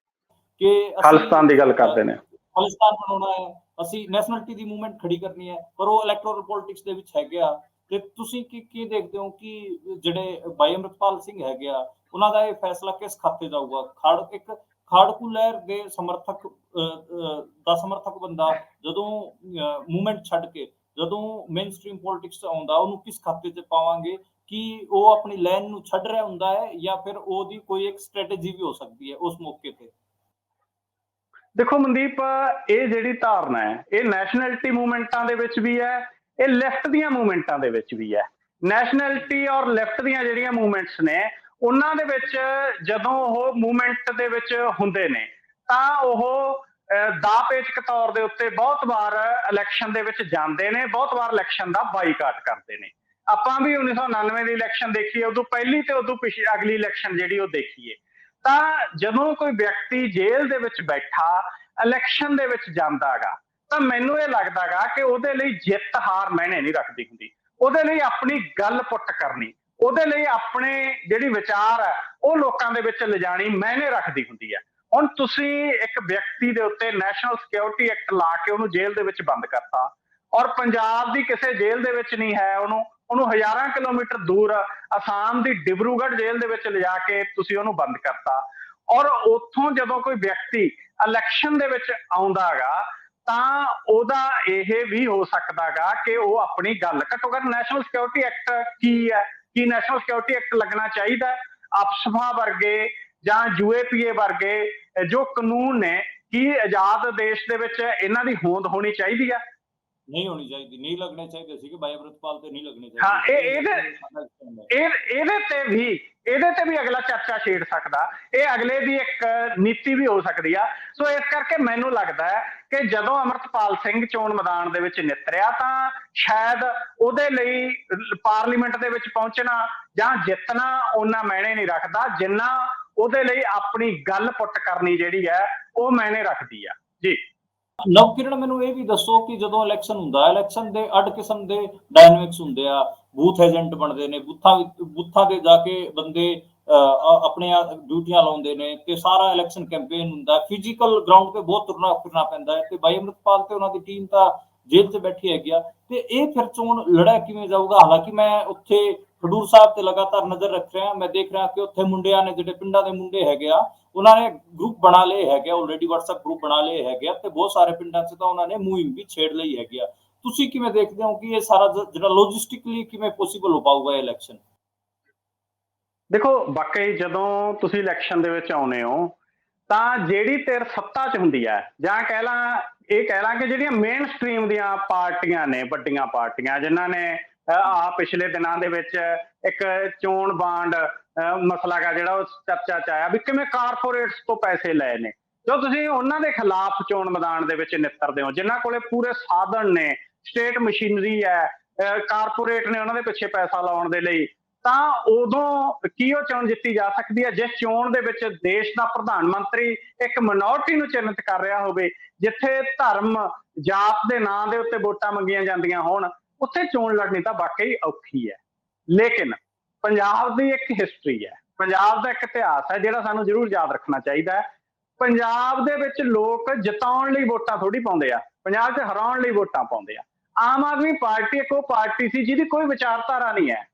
ਕਿ ਖਾਲਿਸਤਾਨ ਦੀ ਗੱਲ ਕਰਦੇ ਨੇ, ਖਾਲਿਸਤਾਨ ਬਣਾਉਣਾ ਹੈ, ਅਸੀਂ ਨੈਸ਼ਨਲਿਟੀ ਦੀ ਮੂਵਮੈਂਟ ਖੜੀ ਕਰਨੀ ਹੈ, ਪਰ ਉਹ ਇਲੈਕਟੋਰਲ ਪੋਲਿਟਿਕਸ ਦੇ ਵਿੱਚ ਹੈਗੇ ਆ। ਤੇ ਤੁਸੀਂ ਕੀ ਦੇਖਦੇ ਹੋ ਕਿ ਜਿਹੜੇ ਭਾਈ ਅੰਮ੍ਰਿਤਪਾਲ ਸਿੰਘ ਹੈਗੇ ਆ, ਉਹਨਾਂ ਦਾ ਇਹ ਫੈਸਲਾ ਕਿਸ ਖਾਤੇ ਜਾਊਗਾ? ਇੱਕ ਖਾੜਕੂ ਲਹਿਰ ਦੇ ਸਮਰਥਕ ਦਾ ਸਮਰਥਕ ਬੰਦਾ ਜਦੋਂ ਮੂਵਮੈਂਟ ਛੱਡ ਕੇ ਜਦੋਂ ਮੇਨ ਸਟ੍ਰੀਮ ਪੋਲਿਟਿਕਸ 'ਚ ਆਉਂਦਾ, ਉਹਨੂੰ ਕਿਸ ਖਾਤੇ 'ਚ ਪਾਵਾਂਗੇ? ਕਿ ਉਹ ਆਪਣੀ ਲਾਈਨ ਨੂੰ ਛੱਡ ਰਿਹਾ ਹੁੰਦਾ ਹੈ ਜਾਂ ਫਿਰ ਉਹਦੀ ਕੋਈ ਇੱਕ ਸਟ੍ਰੈਟਜੀ ਵੀ ਹੋ ਸਕਦੀ ਹੈ ਉਸ ਮੌਕੇ ਤੇ? ਦੇਖੋ ਮਨਦੀਪ, ਇਹ ਜਿਹੜੀ ਧਾਰਨਾ ਹੈ ਇਹ ਨੈਸ਼ਨੈਲਿਟੀ ਮੂਵਮੈਂਟਾਂ ਦੇ ਵਿੱਚ ਵੀ ਹੈ, ਇਹ ਲੈਫਟ ਦੀਆਂ ਮੂਵਮੈਂਟਾਂ ਦੇ ਵਿੱਚ ਵੀ ਹੈ। ਨੈਸ਼ਨੈਲਿਟੀ ਔਰ ਲੈਫਟ ਦੀਆਂ ਜਿਹੜੀਆਂ ਮੂਵਮੈਂਟਸ ਨੇ, ਉਹਨਾਂ ਦੇ ਵਿੱਚ ਜਦੋਂ ਉਹ ਮੂਵਮੈਂਟ ਦੇ ਵਿੱਚ ਹੁੰਦੇ ਨੇ ਤਾਂ ਉਹ ਦਾਅ ਪੇਚਕ ਤੌਰ ਦੇ ਉੱਤੇ ਬਹੁਤ ਵਾਰ ਇਲੈਕਸ਼ਨ ਦੇ ਵਿੱਚ ਜਾਂਦੇ ਨੇ, ਬਹੁਤ ਵਾਰ ਇਲੈਕਸ਼ਨ ਦਾ ਬਾਈਕਾਟ ਕਰਦੇ ਨੇ। ਆਪਾਂ ਵੀ 1999 ਦੀ ਇਲੈਕਸ਼ਨ ਦੇਖੀਏ, ਉਦੋਂ ਪਹਿਲੀ ਤੇ ਉਦੋਂ ਪਿਛਲੀ ਅਗਲੀ ਇਲੈਕਸ਼ਨ ਜਿਹੜੀ ਉਹ ਦੇਖੀਏ, ਤਾਂ ਜਦੋਂ ਕੋਈ ਵਿਅਕਤੀ ਜੇਲ੍ਹ ਦੇ ਵਿੱਚ ਬੈਠਾ ਇਲੈਕਸ਼ਨ ਦੇ ਵਿੱਚ ਜਾਂਦਾ ਗਾ, ਤਾਂ ਮੈਨੂੰ ਇਹ ਲੱਗਦਾ ਗਾ ਕਿ ਉਹਦੇ ਲਈ ਜਿੱਤ ਹਾਰ ਮਾਇਨੇ ਨਹੀਂ ਰੱਖਦੀ ਹੁੰਦੀ। ਉਹਦੇ ਲਈ ਆਪਣੀ ਗੱਲ ਪੁੱਟ ਕਰਨੀ, ਉਹਦੇ ਲਈ ਆਪਣੇ ਜਿਹੜੀ ਵਿਚਾਰ ਹੈ ਉਹ ਲੋਕਾਂ ਦੇ ਵਿੱਚ ਲਿਜਾਣੀ ਮਾਇਨੇ ਰੱਖਦੀ ਹੁੰਦੀ ਹੈ। ਹੁਣ ਤੁਸੀਂ ਇੱਕ ਵਿਅਕਤੀ ਦੇ ਉੱਤੇ ਨੈਸ਼ਨਲ ਸਿਕਿਉਰਿਟੀ ਐਕਟ ਲਾ ਕੇ ਉਹਨੂੰ ਜੇਲ੍ਹ ਦੇ ਵਿੱਚ ਬੰਦ ਕਰਤਾ, ਔਰ ਪੰਜਾਬ ਦੀ ਕਿਸੇ ਜੇਲ੍ਹ ਦੇ ਵਿੱਚ ਨਹੀਂ ਹੈ, ਉਹਨੂੰ ਹਜ਼ਾਰਾਂ ਕਿਲੋਮੀਟਰ ਦੂਰ ਅਸਾਮ ਦੀ ਡਿਬਰੂਗੜ੍ਹ ਜੇਲ੍ਹ ਦੇ ਵਿੱਚ ਲਿਜਾ ਕੇ ਤੁਸੀਂ ਉਹਨੂੰ ਬੰਦ ਕਰਤਾ। ਔਰ ਉੱਥੋਂ ਜਦੋਂ ਕੋਈ ਵਿਅਕਤੀ ਇਲੈਕਸ਼ਨ ਦੇ ਵਿੱਚ ਆਉਂਦਾ ਗਾ ਤਾਂ ਉਹਦਾ ਇਹ ਵੀ ਹੋ ਸਕਦਾ ਗਾ ਕਿ ਉਹ ਆਪਣੀ ਗੱਲ, ਘੱਟੋ ਘੱਟ ਨੈਸ਼ਨਲ ਸਿਕਿਉਰਿਟੀ ਐਕਟ ਕੀ ਹੈ, ਕੀ ਨੈਸ਼ਨਲ ਸਿਕਿਉਰਿਟੀ ਐਕਟ ਲੱਗਣਾ ਚਾਹੀਦਾ? ਅਫਸਫਾ ਵਰਗੇ ਜਾਂ UAPA ਵਰਗੇ ਜੋ ਕਾਨੂੰਨ ਨੇ, ਕੀ ਆਜ਼ਾਦ ਦੇਸ਼ ਦੇ ਵਿੱਚ ਇਹਨਾਂ ਦੀ ਹੋਂਦ ਹੋਣੀ ਚਾਹੀਦੀ ਆ? ਨਹੀਂ ਹੋਣੀ ਚਾਹੀਦੀ, ਨਹੀਂ ਲੱਗਣੇ ਚਾਹੀਦੇ ਸੀ ਕਿ ਭਾਈ ਅੰਮ੍ਰਿਤਪਾਲ ਤੇ ਨਹੀਂ ਲੱਗਣੇ ਚਾਹੀਦੇ। ਹਾਂ, ਇਹਦੇ ਤੇ ਵੀ ਅਗਲਾ ਚਰਚਾ ਛੇੜ ਸਕਦਾ, ਇਹ ਅਗਲੇ ਦੀ ਇੱਕ ਨੀਤੀ ਵੀ ਹੋ ਸਕਦੀ ਆ। ਸੋ ਇਸ ਕਰਕੇ ਮੈਨੂੰ ਲੱਗਦਾ ਹੈ ਕਿ ਜਦੋਂ ਅੰਮ੍ਰਿਤਪਾਲ ਸਿੰਘ ਚੋਣ ਮੈਦਾਨ ਦੇ ਵਿੱਚ ਨਿਤਰਿਆ ਤਾਂ ਸ਼ਾਇਦ ਉਹਦੇ ਲਈ ਪਾਰਲੀਮੈਂਟ ਦੇ ਵਿੱਚ ਪਹੁੰਚਣਾ ਜਾਂ ਜਿੱਤਣਾ ਉਹਨਾਂ ਮਾਇਨੇ ਨਹੀਂ ਰੱਖਦਾ, ਜਿੰਨਾ ਉਹਦੇ ਲਈ ਆਪਣੀ ਗੱਲ ਪੁੱਟ ਕਰਨੀ ਜਿਹੜੀ ਹੈ ਉਹ ਮਾਇਨੇ ਰੱਖਦੀ ਆ। ਜੀ ਨਵਕਿਰਨ, ਮੈਨੂੰ ਇਹ ਵੀ ਦੱਸੋ ਕਿ ਜਦੋਂ ਇਲੈਕਸ਼ਨ ਹੁੰਦਾ, ਇਲੈਕਸ਼ਨ ਦੇ ਅੱਡ ਕਿਸਮ ਦੇ ਡਾਇਨਾਮਿਕਸ ਹੁੰਦੇ ਆ, ਬੂਥ ਏਜੰਟ ਬਣਦੇ ਨੇ, ਬੂਥਾਂ ਤੇ ਜਾ ਕੇ ਬੰਦੇ ਆਪਣੇ ਡਿਊਟੀਆਂ ਲਾਉਂਦੇ ਨੇ ਤੇ ਸਾਰਾ ਇਲੈਕਸ਼ਨ ਕੈਂਪੇਨ ਹੁੰਦਾ, ਫਿਜ਼ੀਕਲ ਗਰਾਊਂਡ ਤੇ ਬਹੁਤ ਤੁਰਨਾ ਫਿਰਨਾ ਪੈਂਦਾ ਹੈ। ਤੇ ਭਾਈ ਅੰਮ੍ਰਿਤਪਾਲ ਤੇ ਉਹਨਾਂ ਦੀ ਟੀਮ ਤਾਂ ਜੇਲ੍ਹ 'ਚ ਬੈਠੀ ਹੈਗੀ ਆ, ਤੇ ਇਹ ਫਿਰ ਚੋਣ ਲੜਿਆ ਕਿਵੇਂ ਜਾਊਗਾ? ਹਾਲਾਂਕਿ ਮੈਂ ਉੱਥੇ ਖਡੂਰ ਸਾਹਿਬ ਤੇ ਲਗਾਤਾਰ ਨਜ਼ਰ ਰੱਖ ਰਿਹਾ, ਮੈਂ ਦੇਖ ਰਿਹਾ ਕਿ ਉੱਥੇ ਮੁੰਡਿਆਂ ਨੇ, ਜਿਹੜੇ ਪਿੰਡਾਂ ਦੇ ਮੁੰਡੇ ਹੈਗੇ ਆ, ਉਹਨਾਂ ਨੇ ਗਰੁੱਪ ਬਣਾ ਲਏ ਹੈਗੇ, ਆਲਰੇਡੀ WhatsApp ਗਰੁੱਪ ਬਣਾ ਲਏ ਹੈਗੇ ਆ, ਤੇ ਬਹੁਤ ਸਾਰੇ ਪਿੰਡਾਂ 'ਚ ਤਾਂ ਉਹਨਾਂ ਨੇ ਮੁਹਿੰਮ ਵੀ ਛੇੜ ਲਈ ਹੈਗੀ ਆ। ਤੁਸੀਂ ਕਿਵੇਂ ਦੇਖਦੇ ਹੋ ਕਿ ਇਹ ਸਾਰਾ ਜਿਹੜਾ ਲੌਜਿਸਟਿਕਲੀ ਕਿਵੇਂ ਪੋਸੀਬਲ ਹੋ ਪਾਊਗਾ ਇਹ ਇਲੈਕਸ਼ਨ? ਦੇਖੋ, ਵਾਕਈ ਜਦੋਂ ਤੁਸੀਂ ਇਲੈਕਸ਼ਨ ਦੇ ਵਿੱਚ ਆਉਨੇ ਹੋ ਤਾਂ ਜਿਹੜੀ ਧਿਰ ਸੱਤਾ 'ਚ ਹੁੰਦੀ ਹੈ, ਜਾਂ ਕਹਿ ਲਾਂ ਕਿ ਜਿਹੜੀਆਂ ਮੇਨ ਸਟ੍ਰੀਮ ਦੀਆਂ ਪਾਰਟੀਆਂ ਨੇ, ਵੱਡੀਆਂ ਪਾਰਟੀਆਂ, ਜਿਨ੍ਹਾਂ ਨੇ ਪਿਛਲੇ ਦਿਨਾਂ ਦੇ ਵਿੱਚ ਇੱਕ ਚੋਣ ਬਾਂਡ ਮਸਲਾ ਗਾ ਜਿਹੜਾ ਉਹ ਚਰਚਾ 'ਚ ਆਇਆ ਵੀ ਕਿਵੇਂ ਕਾਰਪੋਰੇਟਸ ਤੋਂ ਪੈਸੇ ਲਏ ਨੇ, ਜੋ ਤੁਸੀਂ ਉਹਨਾਂ ਦੇ ਖਿਲਾਫ ਚੋਣ ਮੈਦਾਨ ਦੇ ਵਿੱਚ ਨਿੱਤਰਦੇ ਹੋ, ਜਿਨ੍ਹਾਂ ਕੋਲੇ ਪੂਰੇ ਸਾਧਨ ਨੇ, ਸਟੇਟ ਮਸ਼ੀਨਰੀ ਹੈ, ਕਾਰਪੋਰੇਟ ਨੇ ਉਹਨਾਂ ਦੇ ਪਿੱਛੇ ਪੈਸਾ ਲਾਉਣ ਦੇ ਲਈ, ਤਾਂ ਉਦੋਂ ਕੀ ਉਹ ਚੋਣ ਜਿੱਤੀ ਜਾ ਸਕਦੀ ਹੈ ਜਿਸ ਚੋਣ ਦੇ ਵਿੱਚ ਦੇਸ਼ ਦਾ ਪ੍ਰਧਾਨ ਮੰਤਰੀ ਇੱਕ ਮਿਨੋਰਟੀ ਨੂੰ ਚਿੰਨ੍ਹਿਤ ਕਰ ਰਿਹਾ ਹੋਵੇ, ਜਿੱਥੇ ਧਰਮ ਜਾਤ ਦੇ ਨਾਂ ਦੇ ਉੱਤੇ ਵੋਟਾਂ ਮੰਗੀਆਂ ਜਾਂਦੀਆਂ ਹੋਣ, ਉੱਥੇ ਚੋਣ ਲੜਨੀ ਤਾਂ ਵਾਕਈ ਔਖੀ ਹੈ। ਲੇਕਿਨ ਪੰਜਾਬ ਦੀ ਇੱਕ ਹਿਸਟਰੀ ਹੈ, ਪੰਜਾਬ ਦਾ ਇੱਕ ਇਤਿਹਾਸ ਹੈ ਜਿਹੜਾ ਸਾਨੂੰ ਜ਼ਰੂਰ ਯਾਦ ਰੱਖਣਾ ਚਾਹੀਦਾ ਹੈ। ਪੰਜਾਬ ਦੇ ਵਿੱਚ ਲੋਕ ਜਿਤਾਉਣ ਲਈ ਵੋਟਾਂ ਥੋੜੀ ਪਾਉਂਦੇ ਆ, ਪੰਜਾਬ 'ਚ ਹਰਾਉਣ ਲਈ ਵੋਟਾਂ ਪਾਉਂਦੇ ਆ। ਆਮ ਆਦਮੀ ਪਾਰਟੀ ਇੱਕ ਉਹ ਪਾਰਟੀ ਸੀ ਜਿਹਦੀ ਕੋਈ ਵਿਚਾਰਧਾਰਾ ਨਹੀਂ ਹੈ।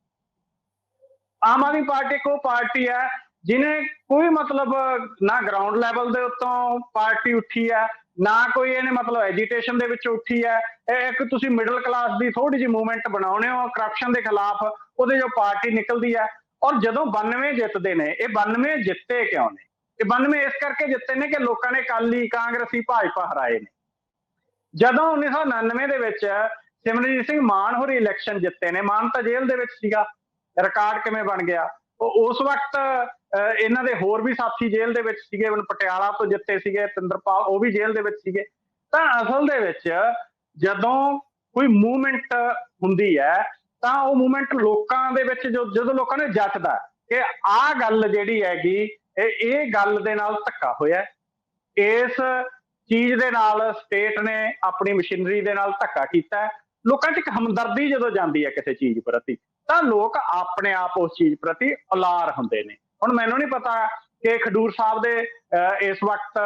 ਆਮ ਆਦਮੀ ਪਾਰਟੀ ਇੱਕ ਉਹ ਪਾਰਟੀ ਹੈ ਜਿਹਨੇ ਕੋਈ ਮਤਲਬ ਨਾ ਗਰਾਊਂਡ ਲੈਵਲ ਦੇ ਉੱਤੋਂ ਪਾਰਟੀ ਉੱਠੀ ਹੈ, ਨਾ ਕੋਈ ਇਹਨੇ ਮਤਲਬ ਐਜੀਟੇਸ਼ਨ ਦੇ ਵਿੱਚ ਉੱਠੀ ਹੈ। ਇੱਕ ਤੁਸੀਂ ਮਿਡਲ ਕਲਾਸ ਦੀ ਥੋੜੀ ਜਿਹੀ ਮੂਵਮੈਂਟ ਬਣਾਉਣੇ ਹੋ ਕਰਪਸ਼ਨ ਦੇ ਖਿਲਾਫ, ਉਹਦੇ ਜੋ ਪਾਰਟੀ ਨਿਕਲਦੀ ਹੈ। ਔਰ ਜਦੋਂ 92 ਜਿੱਤਦੇ ਨੇ, ਇਹ 92 ਜਿੱਤੇ ਕਿਉਂ ਨੇ? ਇਹ 92 ਇਸ ਕਰਕੇ ਜਿੱਤੇ ਨੇ ਕਿ ਲੋਕਾਂ ਨੇ ਅਕਾਲੀ, ਕਾਂਗਰਸੀ, ਭਾਜਪਾ ਹਰਾਏ ਨੇ। ਜਦੋਂ 1999 ਦੇ ਵਿੱਚ ਸਿਮਰਨਜੀਤ ਸਿੰਘ ਮਾਨ ਹੋਰੀ ਇਲੈਕਸ਼ਨ ਜਿੱਤੇ ਨੇ, ਮਾਨ ਤਾਂ ਜੇਲ੍ਹ ਦੇ ਵਿੱਚ ਸੀਗਾ, ਰਿਕਾਰਡ ਕਿਵੇਂ ਬਣ ਗਿਆ? ਉਸ ਵਕਤ ਇਹਨਾਂ ਦੇ ਹੋਰ ਵੀ ਸਾਥੀ ਜੇਲ੍ਹ ਦੇ ਵਿੱਚ ਸੀਗੇ, ਪਟਿਆਲਾ ਤੋਂ ਜਿੱਤੇ ਸੀਗੇ ਤਿੰਦਰਪਾਲ, ਉਹ ਵੀ ਜੇਲ੍ਹ ਦੇ ਵਿੱਚ ਸੀਗੇ। ਤਾਂ ਅਸਲ ਦੇ ਵਿੱਚ ਜਦੋਂ ਕੋਈ ਮੂਵਮੈਂਟ ਹੁੰਦੀ ਹੈ ਤਾਂ ਉਹ ਮੂਵਮੈਂਟ ਲੋਕਾਂ ਦੇ ਵਿੱਚ ਜਦੋਂ ਲੋਕਾਂ ਨੂੰ ਜੱਚਦਾ ਕਿ ਆਹ ਗੱਲ ਜਿਹੜੀ ਹੈਗੀ ਇਹ ਗੱਲ ਦੇ ਨਾਲ ਧੱਕਾ ਹੋਇਆ, ਇਸ ਚੀਜ਼ ਦੇ ਨਾਲ ਸਟੇਟ ਨੇ ਆਪਣੀ ਮਸ਼ੀਨਰੀ ਦੇ ਨਾਲ ਧੱਕਾ ਕੀਤਾ, ਲੋਕਾਂ 'ਚ ਇੱਕ ਹਮਦਰਦੀ ਜਦੋਂ ਜਾਂਦੀ ਹੈ ਕਿਸੇ ਚੀਜ਼ ਪ੍ਰਤੀ, ਤਾਂ ਲੋਕ ਆਪਣੇ ਆਪ ਉਸ ਚੀਜ਼ ਪ੍ਰਤੀ ਅਲਾਰ ਹੁੰਦੇ ਨੇ। ਹੁਣ ਮੈਨੂੰ ਨਹੀਂ ਪਤਾ ਕਿ ਖਡੂਰ ਸਾਹਿਬ ਦੇ ਇਸ ਵਕਤ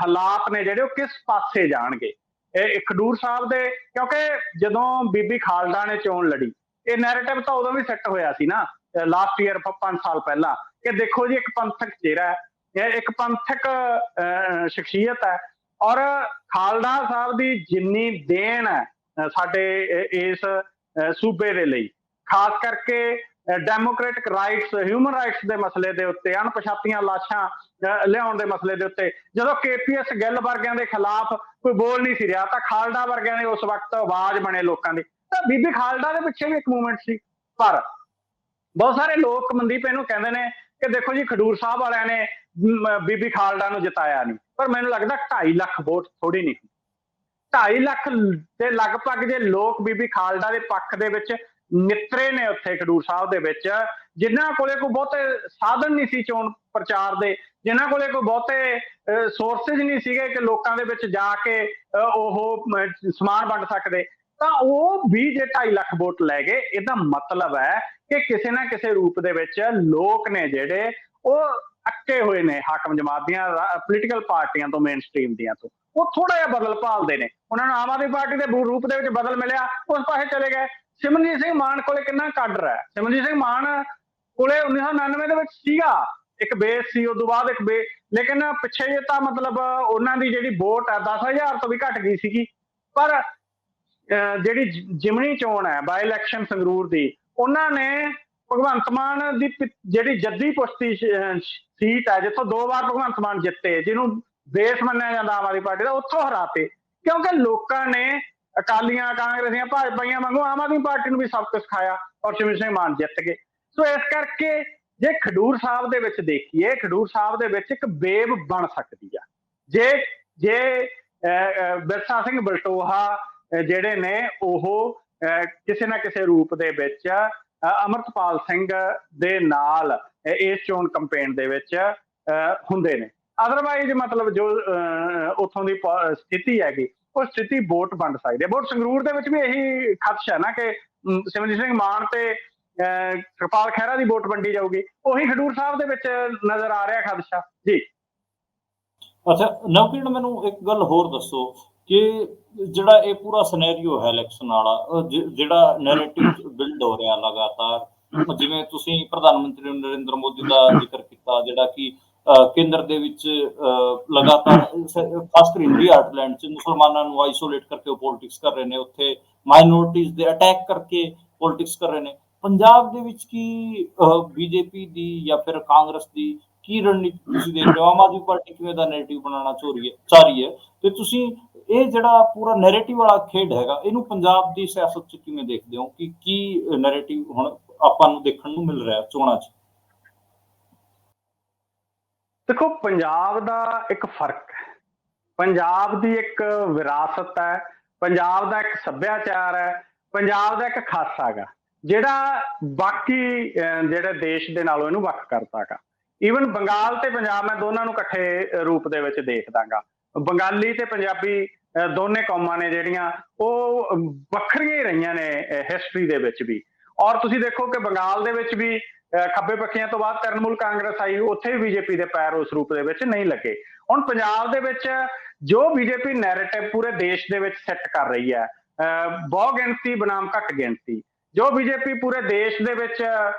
ਹਾਲਾਤ ਨੇ ਜਿਹੜੇ ਉਹ ਕਿਸ ਪਾਸੇ ਜਾਣਗੇ। ਇਹ ਖਡੂਰ ਸਾਹਿਬ ਦੇ, ਕਿਉਂਕਿ ਜਦੋਂ ਬੀਬੀ ਖਾਲੜਾ ਨੇ ਚੋਣ ਲੜੀ, ਇਹ ਨੈਰੇਟਿਵ ਤਾਂ ਉਦੋਂ ਵੀ ਸੈੱਟ ਹੋਇਆ ਸੀ ਨਾ, ਲਾਸਟ ਈਅਰ 5 ਸਾਲ ਪਹਿਲਾਂ, ਕਿ ਦੇਖੋ ਜੀ ਇੱਕ ਪੰਥਕ ਚਿਹਰਾ ਹੈ, ਇੱਕ ਪੰਥਕ ਸ਼ਖਸੀਅਤ ਹੈ, ਔਰ ਖਾਲੜਾ ਸਾਹਿਬ ਦੀ ਜਿੰਨੀ ਦੇਣ ਹੈ ਸਾਡੇ ਇਸ ਸੂਬੇ ਦੇ ਲਈ, ਖਾਸ ਕਰਕੇ ਡੈਮੋਕ੍ਰੈਟਿਕ ਰਾਈਟਸ, ਹਿਊਮਨ ਰਾਈਟਸ ਦੇ ਮਸਲੇ ਦੇ ਉੱਤੇ, ਅਣਪਛਾਤੀਆਂ ਲਾਸ਼ਾਂ ਲਿਆਉਣ ਦੇ ਮਸਲੇ ਦੇ ਉੱਤੇ, ਜਦੋਂ KPS ਗਿੱਲ ਵਰਗਿਆਂ ਦੇ ਖਿਲਾਫ ਕੋਈ ਬੋਲ ਨਹੀਂ ਸੀ ਰਿਹਾ, ਤਾਂ ਖਾਲੜਾ ਵਰਗਿਆਂ ਨੇ ਉਸ ਵਕਤ ਆਵਾਜ਼ ਬਣੇ ਲੋਕਾਂ ਦੀ। ਤਾਂ ਬੀਬੀ ਖਾਲੜਾ ਦੇ ਪਿੱਛੇ ਵੀ ਇੱਕ ਮੂਵਮੈਂਟ ਸੀ। ਪਰ ਬਹੁਤ ਸਾਰੇ ਲੋਕ ਮਨਦੀਪ ਇਹਨੂੰ ਕਹਿੰਦੇ ਨੇ ਕਿ ਦੇਖੋ ਜੀ ਖਡੂਰ ਸਾਹਿਬ ਵਾਲਿਆਂ ਨੇ ਬੀਬੀ ਖਾਲੜਾ ਨੂੰ ਜਿਤਾਇਆ ਨਹੀਂ, ਪਰ ਮੈਨੂੰ ਲੱਗਦਾ 2.5 ਲੱਖ ਵੋਟ ਥੋੜੀ ਨਹੀਂ, 2.5 ਲੱਖ ਦੇ ਲਗਭਗ ਜੇ ਲੋਕ ਬੀਬੀ ਖਾਲੜਾ ਦੇ ਪੱਖ ਦੇ ਵਿੱਚ ਨਿਤਰੇ ਨੇ ਉੱਥੇ ਖਡੂਰ ਸਾਹਿਬ ਦੇ ਵਿੱਚ, ਜਿਨ੍ਹਾਂ ਕੋਲੇ ਕੋਈ ਬਹੁਤੇ ਸਾਧਨ ਨਹੀਂ ਸੀ ਚੋਣ ਪ੍ਰਚਾਰ ਦੇ, ਜਿਨ੍ਹਾਂ ਕੋਲੇ ਕੋਈ ਬਹੁਤੇ ਸੋਰਸਿਸ ਨਹੀਂ ਸੀਗੇ ਕਿ ਲੋਕਾਂ ਦੇ ਵਿੱਚ ਜਾ ਕੇ ਉਹ ਸਮਾਨ ਵੰਡ ਸਕਦੇ, ਤਾਂ ਉਹ ਵੀ ਜੇ 2.5 ਲੱਖ ਵੋਟ ਲੈ ਗਏ, ਇਹਦਾ ਮਤਲਬ ਹੈ ਕਿ ਕਿਸੇ ਨਾ ਕਿਸੇ ਰੂਪ ਦੇ ਵਿੱਚ ਲੋਕ ਨੇ ਜਿਹੜੇ ਉਹ ਅੱਕੇ ਹੋਏ ਨੇ ਹਾਕਮ ਜਮਾਤ ਦੀਆਂ ਪੋਲੀਟੀਕਲ ਪਾਰਟੀਆਂ ਤੋਂ, ਮੇਨ ਸਟ੍ਰੀਮ ਦੀਆਂ ਤੋਂ, ਉਹ ਥੋੜਾ ਜਿਹਾ ਬਦਲ ਭਾਲਦੇ ਨੇ। ਉਹਨਾਂ ਨੂੰ ਆਮ ਆਦਮੀ ਪਾਰਟੀ ਦੇ ਰੂਪ ਦੇ ਵਿੱਚ ਬਦਲ ਮਿਲਿਆ, ਉਸ ਪਾਸੇ ਚਲੇ ਗਏ। ਸਿਮਰਨਜੀਤ ਸਿੰਘ ਮਾਨ ਕੋਲੇ ਕਿੰਨਾ ਕਾਡਰ ਹੈ, ਸਿਮਰਨਜੀਤ ਸਿੰਘ ਮਾਨ ਕੋਲੇ 1999 ਦੇ ਵਿੱਚ ਸੀਗਾ ਇੱਕ ਬੇਸ ਸੀ, ਉਦੋਂ ਬਾਅਦ ਇੱਕ ਲੇਕਿਨ ਪਿੱਛੇ ਜੇ ਤਾਂ ਮਤਲਬ ਉਹਨਾਂ ਦੀ ਜਿਹੜੀ ਵੋਟ ਹੈ 10,000 ਤੋਂ ਵੀ ਘਟ ਗਈ ਸੀਗੀ। ਪਰ ਜਿਹੜੀ ਜਿਮਣੀ ਚੋਣ ਹੈ, ਬਾਈ ਇਲੈਕਸ਼ਨ ਸੰਗਰੂਰ ਦੀ, ਉਹਨਾਂ ਨੇ ਭਗਵੰਤ ਮਾਨ ਦੀ ਜਿਹੜੀ ਜੱਦੀ ਪੁਸ਼ਤੀ ਸੀਟ ਹੈ, ਜਿੱਥੋਂ 2 ਵਾਰ ਭਗਵੰਤ ਮਾਨ ਜਿੱਤੇ, ਜਿਹਨੂੰ ਬੇਸ ਮੰਨਿਆ ਜਾਂਦਾ ਆਮ ਆਦਮੀ ਪਾਰਟੀ ਦਾ, ਉੱਥੋਂ ਹਰਾਤੇ, ਕਿਉਂਕਿ ਲੋਕਾਂ ਨੇ ਅਕਾਲੀਆਂ, ਕਾਂਗਰਸੀਆਂ, ਭਾਜਪਾਈਆਂ ਵਾਂਗੂ ਆਮ ਆਦਮੀ ਪਾਰਟੀ ਨੂੰ ਵੀ ਸਭ ਕੁਝ ਸਿਖਾਇਆ ਔਰ ਸਿਮਰਨਜੀਤ ਸਿੰਘ ਮਾਨ ਜਿੱਤ ਗਏ। ਸੋ ਇਸ ਕਰਕੇ ਜੇ ਖਡੂਰ ਸਾਹਿਬ ਦੇ ਵਿੱਚ ਦੇਖੀਏ, ਖਡੂਰ ਸਾਹਿਬ ਦੇ ਵਿੱਚ ਇੱਕ ਵੇਵ ਬਣ ਸਕਦੀ ਆ ਜੇ ਬਿਰਸਾ ਸਿੰਘ ਬਲਟੋਹਾ ਜਿਹੜੇ ਨੇ ਉਹ ਕਿਸੇ ਨਾ ਕਿਸੇ ਰੂਪ ਦੇ ਵਿੱਚ ਅਮਰਤਪਾਲ ਸਿੰਘ ਦੇ ਨਾਲ ਇਸ ਚੋਣ ਕੰਪੇਨ ਦੇ ਵਿੱਚ ਹੁੰਦੇ ਨੇ। ਅਦਰਵਾਈਜ਼ ਮਤਲਬ ਜੋ ਉੱਥੋਂ ਦੀ ਸਥਿਤੀ ਹੈਗੀ, ਉਹ ਸਥਿਤੀ ਵੋਟ ਵੰਡ ਸਕਦੀ ਹੈ। ਵੋਟ ਸੰਗਰੂਰ ਦੇ ਵਿੱਚ ਵੀ ਇਹੀ ਖਦਸ਼ਾ ਨਾ ਕਿ ਸਿਮਰਨਜੀਤ ਸਿੰਘ ਮਾਨ ਤੇ ਕਿਰਪਾਲ ਖਹਿਰਾ ਦੀ ਵੋਟ ਵੰਡੀ ਜਾਊਗੀ, ਉਹੀ ਖਡੂਰ ਸਾਹਿਬ ਦੇ ਵਿੱਚ ਨਜ਼ਰ ਆ ਰਿਹਾ ਖਦਸ਼ਾ ਜੀ। ਅੱਛਾ ਨਵਕਿਰਨ, ਮੈਨੂੰ ਇੱਕ ਗੱਲ ਹੋਰ ਦੱਸੋ ਕਿ ਜਿਹੜਾ ਇਹ ਪੂਰਾ ਸਿਨੈਰੀਓ ਹੈ ਇਲੈਕਸ਼ਨ ਵਾਲਾ, ਜਿਹੜਾ ਨੈਰੇਟਿਵ ਬਿਲਡ ਹੋ ਰਿਹਾ ਲਗਾਤਾਰ, ਜਿਵੇਂ ਤੁਸੀਂ ਪ੍ਰਧਾਨ ਮੰਤਰੀ ਨਰਿੰਦਰ ਮੋਦੀ ਦਾ ਜ਼ਿਕਰ ਕੀਤਾ, ਜਿਹੜਾ ਕਿ ਕੇਂਦਰ ਦੇ ਵਿੱਚ ਲਗਾਤਾਰ ਖਾਸ ਕਰ ਇੰਡੀਆ ਹਾਰਟਲੈਂਡ 'ਚ ਮੁਸਲਮਾਨਾਂ ਨੂੰ ਆਈਸੋਲੇਟ ਕਰਕੇ ਉਹ ਪੋਲਿਟਿਕਸ ਕਰ ਰਹੇ ਨੇ, ਉੱਥੇ ਮਾਈਨੋਰਟੀਜ਼ ਦੇ ਅਟੈਕ ਕਰਕੇ ਪੋਲਿਟਿਕਸ ਕਰ ਰਹੇ ਨੇ। ਪੰਜਾਬ ਦੇ ਵਿੱਚ ਕੀ ਬੀਜੇਪੀ ਦੀ ਜਾਂ ਫਿਰ ਕਾਂਗਰਸ ਦੀ ਕੀ ਰਣਨੀਤੀ ਤੁਸੀਂ ਦੇਖ ਰਹੇ ਹੋ? ਆਮ ਆਦਮੀ ਪਾਰਟੀ ਕਿਵੇਂ ਦਾ ਨੈਰੇਟਿਵ ਬਣਾਉਣਾ ਚਾਹ ਰਹੀ ਹੈ, ਤੇ ਤੁਸੀਂ ਇਹ ਜਿਹੜਾ ਪੂਰਾ ਨੈਰੇਟਿਵ ਵਾਲਾ ਖੇਡ ਹੈਗਾ, ਇਹਨੂੰ ਪੰਜਾਬ ਦੀ ਸਿਆਸਤ 'ਚ ਕਿਵੇਂ ਦੇਖਦੇ ਹੋ ਕਿ ਕੀ ਨੈਰੇਟਿਵ ਹੁਣ ਆਪਾਂ ਨੂੰ ਦੇਖਣ ਨੂੰ ਮਿਲ ਰਿਹਾ ਚੋਣਾਂ 'ਚ? ਦੇਖੋ, ਪੰਜਾਬ ਦਾ ਇੱਕ ਫਰਕ ਹੈ, ਪੰਜਾਬ ਦੀ ਇੱਕ ਵਿਰਾਸਤ ਹੈ, ਪੰਜਾਬ ਦਾ ਇੱਕ ਸੱਭਿਆਚਾਰ ਹੈ, ਪੰਜਾਬ ਦਾ ਇੱਕ ਖਾਸਾ ਹੈਗਾ ਜਿਹੜਾ ਬਾਕੀ ਜਿਹੜੇ ਦੇਸ਼ ਦੇ ਨਾਲੋਂ ਇਹਨੂੰ ਵੱਖ ਕਰਦਾ ਹੈਗਾ। ਈਵਨ ਬੰਗਾਲ ਤੇ ਪੰਜਾਬ ਮੈਂ ਦੋਨਾਂ ਨੂੰ ਇਕੱਠੇ ਰੂਪ ਦੇ ਵਿੱਚ ਦੇਖਦਾ ਗਾ। ਬੰਗਾਲੀ ਤੇ ਪੰਜਾਬੀ ਦੋਨੇ ਕੌਮਾਂ ਨੇ ਜਿਹੜੀਆਂ ਉਹ ਵੱਖਰੀਆਂ ਹੀ ਰਹੀਆਂ ਨੇ ਹਿਸਟਰੀ ਦੇ ਵਿੱਚ ਵੀ। ਔਰ ਤੁਸੀਂ ਦੇਖੋ ਕਿ ਬੰਗਾਲ ਦੇ ਵਿੱਚ ਵੀ ਖੱਬੇ ਪੱਖੀਆਂ ਤੋਂ ਬਾਅਦ ਤ੍ਰਿਣਮੂਲ ਕਾਂਗਰਸ ਆਈ, ਉੱਥੇ ਵੀ ਬੀਜੇਪੀ ਦੇ ਪੈਰ ਉਸ ਰੂਪ ਦੇ ਵਿੱਚ ਨਹੀਂ ਲੱਗੇ। ਹੁਣ ਪੰਜਾਬ ਦੇ ਵਿੱਚ ਜੋ ਬੀਜੇਪੀ ਨੈਰੇਟਿਵ ਪੂਰੇ ਦੇਸ਼ ਦੇ ਵਿੱਚ ਸੈੱਟ ਕਰ ਰਹੀ ਹੈ, ਬਹੁ ਗਿਣਤੀ ਬਨਾਮ ਘੱਟ ਗਿਣਤੀ, ਜੋ ਬੀਜੇਪੀ ਪੂਰੇ ਦੇਸ਼ ਦੇ ਵਿੱਚ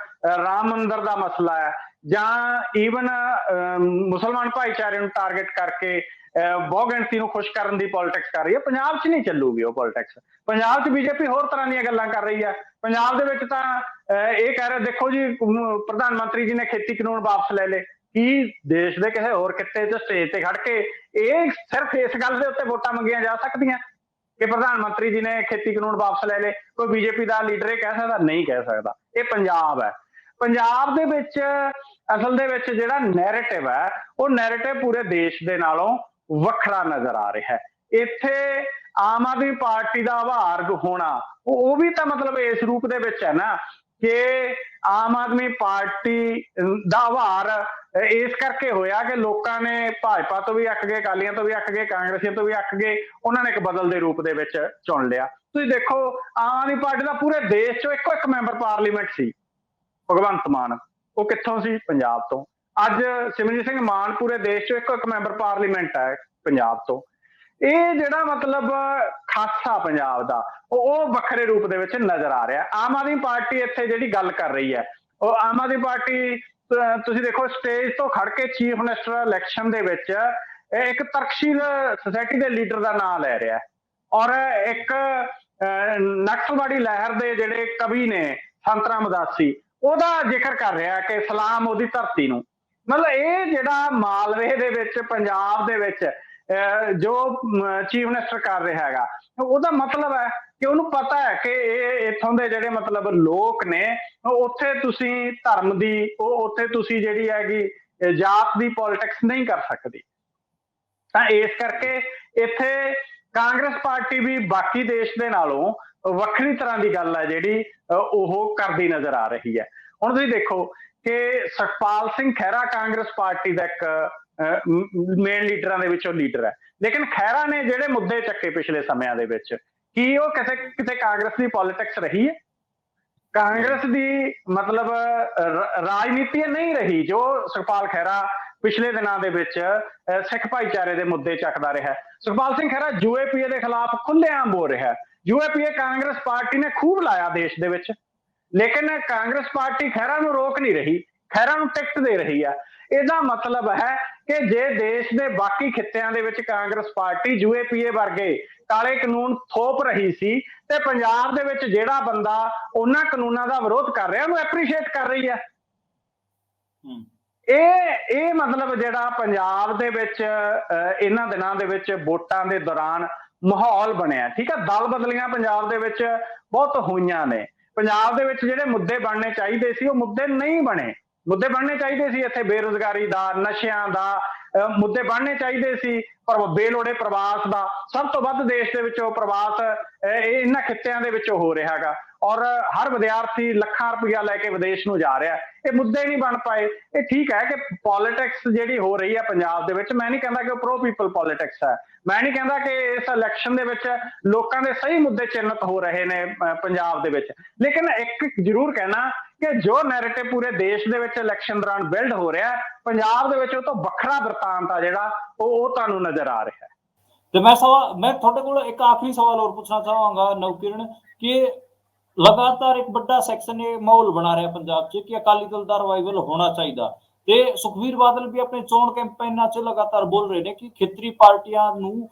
ਰਾਮ ਮੰਦਿਰ ਦਾ ਮਸਲਾ ਹੈ ਜਾਂ ਈਵਨ ਮੁਸਲਮਾਨ ਭਾਈਚਾਰੇ ਨੂੰ ਟਾਰਗੇਟ ਕਰਕੇ ਬਹੁ ਗਿਣਤੀ ਨੂੰ ਖੁਸ਼ ਕਰਨ ਦੀ ਪੋਲਿਟਿਕਸ ਕਰ ਰਹੀ ਹੈ, ਪੰਜਾਬ 'ਚ ਨਹੀਂ ਚੱਲੂਗੀ ਉਹ ਪੋਲਿਟਿਕਸ। ਪੰਜਾਬ 'ਚ ਬੀਜੇਪੀ ਹੋਰ ਤਰ੍ਹਾਂ ਦੀਆਂ ਗੱਲਾਂ ਕਰ ਰਹੀ ਹੈ। ਪੰਜਾਬ ਦੇ ਵਿੱਚ ਤਾਂ ਇਹ ਕਹਿ ਰਿਹਾ, ਦੇਖੋ ਜੀ ਪ੍ਰਧਾਨ ਮੰਤਰੀ ਜੀ ਨੇ ਖੇਤੀ ਕਾਨੂੰਨ ਵਾਪਸ ਲੈ ਲਏ, ਕੀ ਦੇਸ਼ ਦੇ ਕਿਸੇ ਹੋਰ ਕਿੱਤੇ 'ਚ ਸਟੇਜ ਤੇ ਖੜ ਕੇ ਇਹ ਸਿਰਫ ਇਸ ਗੱਲ ਦੇ ਉੱਤੇ ਵੋਟਾਂ ਮੰਗੀਆਂ ਜਾ ਸਕਦੀਆਂ ਕਿ ਪ੍ਰਧਾਨ ਮੰਤਰੀ ਜੀ ਨੇ ਖੇਤੀ ਕਾਨੂੰਨ ਵਾਪਸ ਲੈ ਲਏ? ਕੋਈ ਬੀਜੇਪੀ ਦਾ ਲੀਡਰ ਇਹ ਕਹਿ ਸਕਦਾ? ਨਹੀਂ ਕਹਿ ਸਕਦਾ। ਇਹ ਪੰਜਾਬ ਹੈ। ਪੰਜਾਬ ਦੇ ਵਿੱਚ ਅਸਲ ਦੇ ਵਿੱਚ ਜਿਹੜਾ ਨੈਰੇਟਿਵ ਹੈ ਉਹ ਨੈਰੇਟਿਵ ਪੂਰੇ ਦੇਸ਼ ਦੇ ਨਾਲੋਂ ਵੱਖਰਾ ਨਜ਼ਰ ਆ ਰਿਹਾ ਹੈ। ਇੱਥੇ ਆਮ ਆਦਮੀ ਪਾਰਟੀ ਦਾ ਆਭਾਰ ਹੋਣਾ ਉਹ ਵੀ ਤਾਂ ਮਤਲਬ ਇਸ ਰੂਪ ਦੇ ਵਿੱਚ ਹੈ ਨਾ ਕਿ ਆਮ ਆਦਮੀ ਪਾਰਟੀ ਦਾ ਆਭਾਰ ਇਸ ਕਰਕੇ ਹੋਇਆ ਕਿ ਲੋਕਾਂ ਨੇ ਭਾਜਪਾ ਤੋਂ ਵੀ ਅੱਕ ਗਏ, ਅਕਾਲੀਆਂ ਤੋਂ ਵੀ ਅੱਕ ਗਏ, ਕਾਂਗਰਸੀਆਂ ਤੋਂ ਵੀ ਅੱਕ ਗਏ, ਉਹਨਾਂ ਨੇ ਇੱਕ ਬਦਲ ਦੇ ਰੂਪ ਦੇ ਵਿੱਚ ਚੁਣ ਲਿਆ। ਤੁਸੀਂ ਦੇਖੋ ਆਮ ਆਦਮੀ ਪਾਰਟੀ ਦਾ ਪੂਰੇ ਦੇਸ਼ 'ਚੋਂ ਇੱਕੋ ਇੱਕ ਮੈਂਬਰ ਪਾਰਲੀਮੈਂਟ ਸੀ ਭਗਵੰਤ ਮਾਨ, ਉਹ ਕਿੱਥੋਂ ਸੀ? ਪੰਜਾਬ ਤੋਂ। ਅੱਜ ਸਿਮਰਜੀਤ ਸਿੰਘ ਮਾਨ ਪੂਰੇ ਦੇਸ਼ ਚੋਂ ਇੱਕ ਮੈਂਬਰ ਪਾਰਲੀਮੈਂਟ ਹੈ ਪੰਜਾਬ ਤੋਂ। ਇਹ ਜਿਹੜਾ ਮਤਲਬ ਖਾਸਾ ਪੰਜਾਬ ਦਾ ਉਹ ਵੱਖਰੇ ਰੂਪ ਦੇ ਵਿੱਚ ਨਜ਼ਰ ਆ ਰਿਹਾ। ਆਮ ਆਦਮੀ ਪਾਰਟੀ ਇੱਥੇ ਜਿਹੜੀ ਗੱਲ ਕਰ ਰਹੀ ਹੈ, ਉਹ ਆਮ ਆਦਮੀ ਪਾਰਟੀ ਤੁਸੀਂ ਦੇਖੋ ਸਟੇਜ ਤੋਂ ਖੜ ਕੇ ਚੀਫ ਮਿਨਿਸਟਰ ਇਲੈਕਸ਼ਨ ਦੇ ਵਿੱਚ ਇੱਕ ਤਰਕਸ਼ੀਲ ਸੁਸਾਇਟੀ ਦੇ ਲੀਡਰ ਦਾ ਨਾਮ ਲੈ ਰਿਹਾ ਔਰ ਇੱਕ ਨਕਸਲਵਾੜੀ ਲਹਿਰ ਦੇ ਜਿਹੜੇ ਕਵੀ ਨੇ ਸੰਤ ਰਾਮਦਾਸੀ, ਉਹਦਾ ਜ਼ਿਕਰ ਕਰ ਰਿਹਾ ਕਿ ਸਲਾਮ ਉਹਦੀ ਧਰਤੀ ਨੂੰ। ਮਤਲਬ ਇਹ ਜਿਹੜਾ ਮਾਲਵੇ ਦੇ ਵਿੱਚ ਪੰਜਾਬ ਦੇ ਵਿੱਚ ਜੋ ਚੀਫ ਮਿਨਿਸਟਰ ਕਰ ਰਿਹਾ ਹੈਗਾ, ਉਹਦਾ ਮਤਲਬ ਹੈ ਕਿ ਉਹਨੂੰ ਪਤਾ ਹੈ ਕਿ ਇਹ ਇੱਥੋਂ ਦੇ ਜਿਹੜੇ ਮਤਲਬ ਲੋਕ ਨੇ, ਉੱਥੇ ਤੁਸੀਂ ਧਰਮ ਦੀ ਉੱਥੇ ਤੁਸੀਂ ਜਿਹੜੀ ਹੈਗੀ ਜਾਤ ਦੀ ਪੋਲਿਟਿਕਸ ਨਹੀਂ ਕਰ ਸਕਦੀ। ਤਾਂ ਇਸ ਕਰਕੇ ਇੱਥੇ ਕਾਂਗਰਸ ਪਾਰਟੀ ਵੀ ਬਾਕੀ ਦੇਸ਼ ਦੇ ਨਾਲੋਂ ਵੱਖਰੀ ਤਰ੍ਹਾਂ ਦੀ ਗੱਲ ਹੈ ਜਿਹੜੀ ਉਹ ਕਰਦੀ ਨਜ਼ਰ ਆ ਰਹੀ ਹੈ। ਹੁਣ ਤੁਸੀਂ ਦੇਖੋ ਕਿ ਸੁਖਪਾਲ ਸਿੰਘ ਖਹਿਰਾ ਕਾਂਗਰਸ ਪਾਰਟੀ ਦਾ ਇੱਕ ਮੇਨ ਲੀਡਰਾਂ ਦੇ ਵਿੱਚੋਂ ਲੀਡਰ ਹੈ, ਲੇਕਿਨ ਖਹਿਰਾ ਨੇ ਜਿਹੜੇ ਮੁੱਦੇ ਚੱਕੇ ਪਿਛਲੇ ਸਮਿਆਂ ਦੇ ਵਿੱਚ, ਕੀ ਉਹ ਕਿਤੇ ਕਾਂਗਰਸ ਦੀ ਪੋਲਿਟਿਕਸ ਰਹੀ ਹੈ? ਕਾਂਗਰਸ ਦੀ ਮਤਲਬ ਰਾਜਨੀਤੀ ਨਹੀਂ ਰਹੀ ਜੋ ਸੁਖਪਾਲ ਖਹਿਰਾ ਪਿਛਲੇ ਦਿਨਾਂ ਦੇ ਵਿੱਚ ਸਿੱਖ ਭਾਈਚਾਰੇ ਦੇ ਮੁੱਦੇ ਚੱਕਦਾ ਰਿਹਾ। ਸੁਖਪਾਲ ਸਿੰਘ ਖਹਿਰਾ ਯੂਏਪੀਏ ਦੇ ਖਿਲਾਫ ਖੁੱਲ੍ਹੇਆਮ ਬੋਲ ਰਿਹਾ। ਯੂਏਪੀਏ ਕਾਂਗਰਸ ਪਾਰਟੀ ਨੇ ਖੂਬ ਲਾਇਆ ਦੇਸ਼ ਦੇ ਵਿੱਚ, ਲੇਕਿਨ ਕਾਂਗਰਸ ਪਾਰਟੀ ਖਹਿਰਾ ਨੂੰ ਰੋਕ ਨਹੀਂ ਰਹੀ, ਖਹਿਰਾ ਨੂੰ ਟਿਕਟ ਦੇ ਰਹੀ ਆ। ਇਹਦਾ ਮਤਲਬ ਹੈ ਕਿ ਜੇ ਦੇਸ਼ ਦੇ ਬਾਕੀ ਖਿੱਤਿਆਂ ਦੇ ਵਿੱਚ ਕਾਂਗਰਸ ਪਾਰਟੀ ਯੂਏਪੀਏ ਵਰਗੇ ਕਾਲੇ ਕਾਨੂੰਨ ਥੋਪ ਰਹੀ ਸੀ, ਤੇ ਪੰਜਾਬ ਦੇ ਵਿੱਚ ਜਿਹੜਾ ਬੰਦਾ ਉਹਨਾਂ ਕਾਨੂੰਨਾਂ ਦਾ ਵਿਰੋਧ ਕਰ ਰਿਹਾ ਉਹਨੂੰ ਐਪਰੀਸ਼ੀਏਟ ਕਰ ਰਹੀ ਹੈ। ਇਹ ਮਤਲਬ ਜਿਹੜਾ ਪੰਜਾਬ ਦੇ ਵਿੱਚ ਇਹਨਾਂ ਦਿਨਾਂ ਦੇ ਵਿੱਚ ਵੋਟਾਂ ਦੇ ਦੌਰਾਨ ਮਾਹੌਲ ਬਣਿਆ, ਠੀਕ ਹੈ। ਦਲ ਬਦਲੀਆਂ ਪੰਜਾਬ ਦੇ ਵਿੱਚ ਬਹੁਤ ਹੋਈਆਂ ਨੇ। ਪੰਜਾਬ ਦੇ ਵਿੱਚ ਜਿਹੜੇ ਮੁੱਦੇ ਬਣਨੇ ਚਾਹੀਦੇ ਸੀ ਉਹ ਮੁੱਦੇ ਨਹੀਂ ਬਣੇ। ਮੁੱਦੇ ਬਣਨੇ ਚਾਹੀਦੇ ਸੀ ਇੱਥੇ ਬੇਰੁਜ਼ਗਾਰੀ ਦਾ, ਨਸ਼ਿਆਂ ਦਾ, ਮੁੱਦੇ ਬਣਨੇ ਚਾਹੀਦੇ ਸੀ ਪਰ ਬੇਲੋੜੇ ਪ੍ਰਵਾਸ ਦਾ। ਸਭ ਤੋਂ ਵੱਧ ਦੇਸ਼ ਦੇ ਵਿੱਚੋਂ ਪ੍ਰਵਾਸ ਇਹਨਾਂ ਖਿੱਤਿਆਂ ਦੇ ਵਿੱਚੋਂ ਹੋ ਰਿਹਾ ਹੈਗਾ ਔਰ ਹਰ ਵਿਦਿਆਰਥੀ ਲੱਖਾਂ ਰੁਪਇਆ ਲੈ ਕੇ ਵਿਦੇਸ਼ ਨੂੰ ਜਾ ਰਿਹਾ। ਇਹ ਮੁੱਦੇ ਨਹੀਂ ਬਣ ਪਾਏ। ਇਹ ਠੀਕ ਹੈ ਕਿ ਪੋਲਿਟਿਕਸ ਜਿਹੜੀ ਹੋ ਰਹੀ ਹੈ ਪੰਜਾਬ ਦੇ ਵਿੱਚ, ਮੈਂ ਨਹੀਂ ਕਹਿੰਦਾ ਕਿ ਉਹ ਪ੍ਰੋ ਪੀਪਲ ਪੋਲਿਟਿਕਸ ਹੈ, ਮੈਂ ਨਹੀਂ ਕਹਿੰਦਾ ਕਿ ਇਸ ਇਲੈਕਸ਼ਨ ਦੇ ਵਿੱਚ ਲੋਕਾਂ ਦੇ ਸਹੀ ਮੁੱਦੇ ਚਿੰਨ੍ਹਿਤ ਹੋ ਰਹੇ ਨੇ ਪੰਜਾਬ ਦੇ ਵਿੱਚ, ਲੇਕਿਨ ਇੱਕ ਜ਼ਰੂਰ ਕਹਿਣਾ ਕਿ ਜੋ ਨੈਰੇਟਿਵ ਪੂਰੇ ਦੇਸ਼ ਦੇ ਵਿੱਚ ਇਲੈਕਸ਼ਨ ਦੌਰਾਨ ਬਿਲਡ ਹੋ ਰਿਹਾ, ਪੰਜਾਬ ਦੇ ਵਿੱਚ ਉਹ ਤੋਂ ਵੱਖਰਾ ਵਰਤਾਂਤ ਆ ਜਿਹੜਾ ਉਹ ਤੁਹਾਨੂੰ ਨਜ਼ਰ ਆ ਰਿਹਾ ਹੈ। ਤੇ ਮੈਂ ਤੁਹਾਡੇ ਕੋਲ ਇੱਕ ਆਖਰੀ ਸਵਾਲ ਹੋਰ ਪੁੱਛਣਾ ਚਾਹਾਂਗਾ ਨਵਕਿਰਨ, ਕਿ ਲਗਾਤਾਰ ਇੱਕ ਵੱਡਾ ਸੈਕਸ਼ਨ ਇਹ ਮਾਹੌਲ ਬਣਾ ਰਿਹਾ ਪੰਜਾਬ 'ਚ ਕਿ ਅਕਾਲੀ ਦਲ ਦਾ ਰਿਵਾਈਵਲ ਹੋਣਾ ਚਾਹੀਦਾ, ਤੇ ਸੁਖਬੀਰ ਬਾਦਲ ਵੀ ਆਪਣੇ ਚੋਣ ਕੈਂਪੇਨਾਂ 'ਚ ਲਗਾਤਾਰ ਬੋਲ ਰਹੇ ਨੇ ਕਿ ਖੇਤਰੀ ਪਾਰਟੀਆਂ ਨੂੰ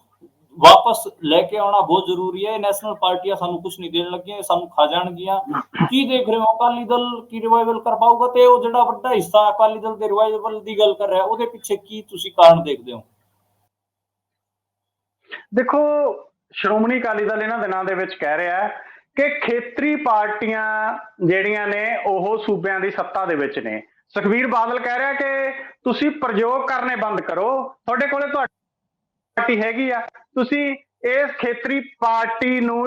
ਵਾਪਸ ਲੈ ਕੇ ਆਉਣਾ ਬਹੁਤ ਜ਼ਰੂਰੀ ਹੈ। ਨੈਸ਼ਨਲ ਪਾਰਟੀਆਂ ਸਾਨੂੰ ਕੁਝ ਨਹੀਂ ਦੇਣ ਲੱਗੀਆਂ, ਸਾਨੂੰ ਖਾ ਜਾਣਗੀਆਂ। ਕੀ ਦੇਖ ਰਹੇ ਹੋ, ਅਕਾਲੀ ਦਲ ਕੀ ਰਿਵਾਈਵਲ ਕਰ ਪਾਊਗਾ? ਤੇ ਉਹ ਜਿਹੜਾ ਵੱਡਾ ਹਿੱਸਾ ਅਕਾਲੀ ਦਲ ਦੇ ਰਿਵਾਈਵਲ ਦੀ ਗੱਲ ਕਰ ਰਿਹਾ, ਉਹਦੇ ਪਿੱਛੇ ਕੀ ਤੁਸੀਂ ਕਾਰਨ ਦੇਖਦੇ ਹੋ? ਦੇਖੋ, ਸ਼੍ਰੋਮਣੀ ਅਕਾਲੀ ਦਲ ਇਹਨਾਂ ਦਿਨਾਂ ਦੇ ਵਿੱਚ ਕਹਿ ਰਿਹਾ ਹੈ ਕਿ ਖੇਤਰੀ ਪਾਰਟੀਆਂ ਜਿਹੜੀਆਂ ਨੇ ਉਹ ਸੂਬਿਆਂ ਦੀ ਸੱਤਾ ਦੇ ਵਿੱਚ ਨੇ। ਸੁਖਬੀਰ ਬਾਦਲ ਕਹਿ ਰਿਹਾ ਕਿ ਤੁਸੀਂ ਪ੍ਰਯੋਗ ਕਰਨੇ ਬੰਦ ਕਰੋ, ਤੁਹਾਡੇ ਕੋਲੇ ਤੁਹਾਡੀ ਪਾਰਟੀ ਹੈਗੀ ਆ, ਤੁਸੀਂ ਇਸ ਖੇਤਰੀ ਪਾਰਟੀ ਨੂੰ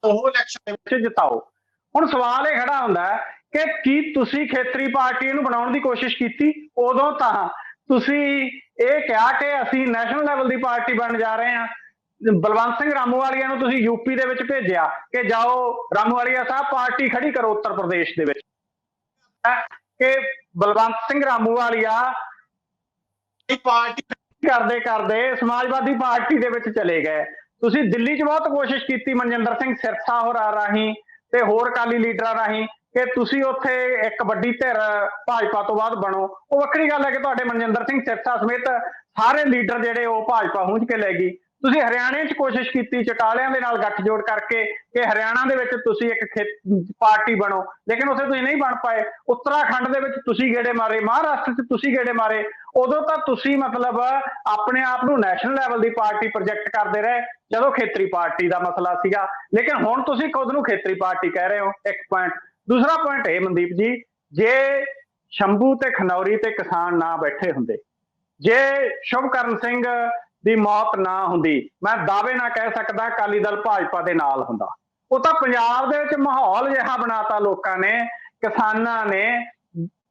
ਉਹ ਇਲੈਕਸ਼ਨ ਦੇ ਵਿੱਚ ਜਿਤਾਓ। ਹੁਣ ਸਵਾਲ ਇਹ ਖੜਾ ਹੁੰਦਾ ਹੈ ਕਿ ਕੀ ਤੁਸੀਂ ਖੇਤਰੀ ਪਾਰਟੀ ਨੂੰ ਬਣਾਉਣ ਦੀ ਕੋਸ਼ਿਸ਼ ਕੀਤੀ? ਉਦੋਂ ਤਾਂ ਤੁਸੀਂ ਇਹ ਕਿਹਾ ਕਿ ਅਸੀਂ ਨੈਸ਼ਨਲ ਲੈਵਲ ਦੀ ਪਾਰਟੀ ਬਣਨ ਜਾ ਰਹੇ ਹਾਂ। ਬਲਵੰਤ ਸਿੰਘ ਰਾਮੂਵਾਲੀਆ ਨੂੰ ਤੁਸੀਂ ਯੂਪੀ ਦੇ ਵਿੱਚ ਭੇਜਿਆ ਕਿ ਜਾਓ ਰਾਮੂਵਾਲੀਆ ਸਾਹਿਬ ਪਾਰਟੀ ਖੜੀ ਕਰੋ ਉੱਤਰ ਪ੍ਰਦੇਸ਼ ਦੇ ਵਿੱਚ, ਕਿ ਬਲਵੰਤ ਸਿੰਘ ਰਾਮੂਵਾਲੀਆ ਪਾਰਟੀ ਕਰਦੇ ਕਰਦੇ ਸਮਾਜਵਾਦੀ ਪਾਰਟੀ ਦੇ ਵਿੱਚ ਚਲੇ ਗਏ। ਤੁਸੀਂ ਦਿੱਲੀ 'ਚ ਬਹੁਤ ਕੋਸ਼ਿਸ਼ ਕੀਤੀ ਮਨਜਿੰਦਰ ਸਿੰਘ ਸਿਰਸਾ ਹੋਰਾਂ ਰਾਹੀਂ ਤੇ ਹੋਰ ਅਕਾਲੀ ਲੀਡਰਾਂ ਰਾਹੀਂ ਕਿ ਤੁਸੀਂ ਉੱਥੇ ਇੱਕ ਵੱਡੀ ਧਿਰ ਭਾਜਪਾ ਤੋਂ ਬਾਅਦ ਬਣੋ। ਉਹ ਵੱਖਰੀ ਗੱਲ ਹੈ ਕਿ ਤੁਹਾਡੇ ਮਨਜਿੰਦਰ ਸਿੰਘ ਸਿਰਸਾ ਸਮੇਤ ਸਾਰੇ ਲੀਡਰ ਜਿਹੜੇ ਉਹ ਭਾਜਪਾ ਹੁੰਝ ਕੇ ਲੈ ਗਈ। ਤੁਸੀਂ ਹਰਿਆਣੇ 'ਚ ਕੋਸ਼ਿਸ਼ ਕੀਤੀ ਚਟਾਲਿਆਂ ਦੇ ਨਾਲ ਗੱਠਜੋੜ ਕਰਕੇ ਕਿ ਹਰਿਆਣਾ ਦੇ ਵਿੱਚ ਤੁਸੀਂ ਇੱਕ ਪਾਰਟੀ ਬਣੋ, ਲੇਕਿਨ ਉੱਥੇ ਤੁਸੀਂ ਨਹੀਂ ਬਣ ਪਾਏ। ਉੱਤਰਾਖੰਡ ਦੇ ਵਿੱਚ ਤੁਸੀਂ ਗੇੜੇ ਮਾਰੇ, ਮਹਾਰਾਸ਼ਟਰ 'ਚ ਤੁਸੀਂ ਗੇੜੇ ਮਾਰੇ। ਉਦੋਂ ਤਾਂ ਤੁਸੀਂ ਮਤਲਬ ਆਪਣੇ ਆਪ ਨੂੰ ਨੈਸ਼ਨਲ ਲੈਵਲ ਦੀ ਪਾਰਟੀ ਪ੍ਰੋਜੈਕਟ ਕਰਦੇ ਰਹੇ ਜਦੋਂ ਖੇਤਰੀ ਪਾਰਟੀ ਦਾ ਮਸਲਾ ਸੀਗਾ, ਲੇਕਿਨ ਹੁਣ ਤੁਸੀਂ ਖੁਦ ਨੂੰ ਖੇਤਰੀ ਪਾਰਟੀ ਕਹਿ ਰਹੇ ਹੋ। ਇੱਕ ਪੁਆਇੰਟ। ਦੂਸਰਾ ਪੁਆਇੰਟ ਇਹ ਮਨਦੀਪ ਜੀ, ਜੇ ਸ਼ੰਭੂ ਤੇ ਖਨੌਰੀ ਤੇ ਕਿਸਾਨ ਨਾ ਬੈਠੇ ਹੁੰਦੇ, ਜੇ ਸ਼ੁਭਕਰਨ ਸਿੰਘ ਦੀ ਮੌਤ ਨਾ ਹੁੰਦੀ, ਮੈਂ ਦਾਅਵੇ ਨਾਲ ਕਹਿ ਸਕਦਾ ਅਕਾਲੀ ਦਲ ਭਾਜਪਾ ਦੇ ਨਾਲ ਹੁੰਦਾ। ਉਹ ਤਾਂ ਪੰਜਾਬ ਦੇ ਵਿੱਚ ਮਾਹੌਲ ਜਿਹਾ ਬਣਾਤਾ ਲੋਕਾਂ ਨੇ, ਕਿਸਾਨਾਂ ਨੇ,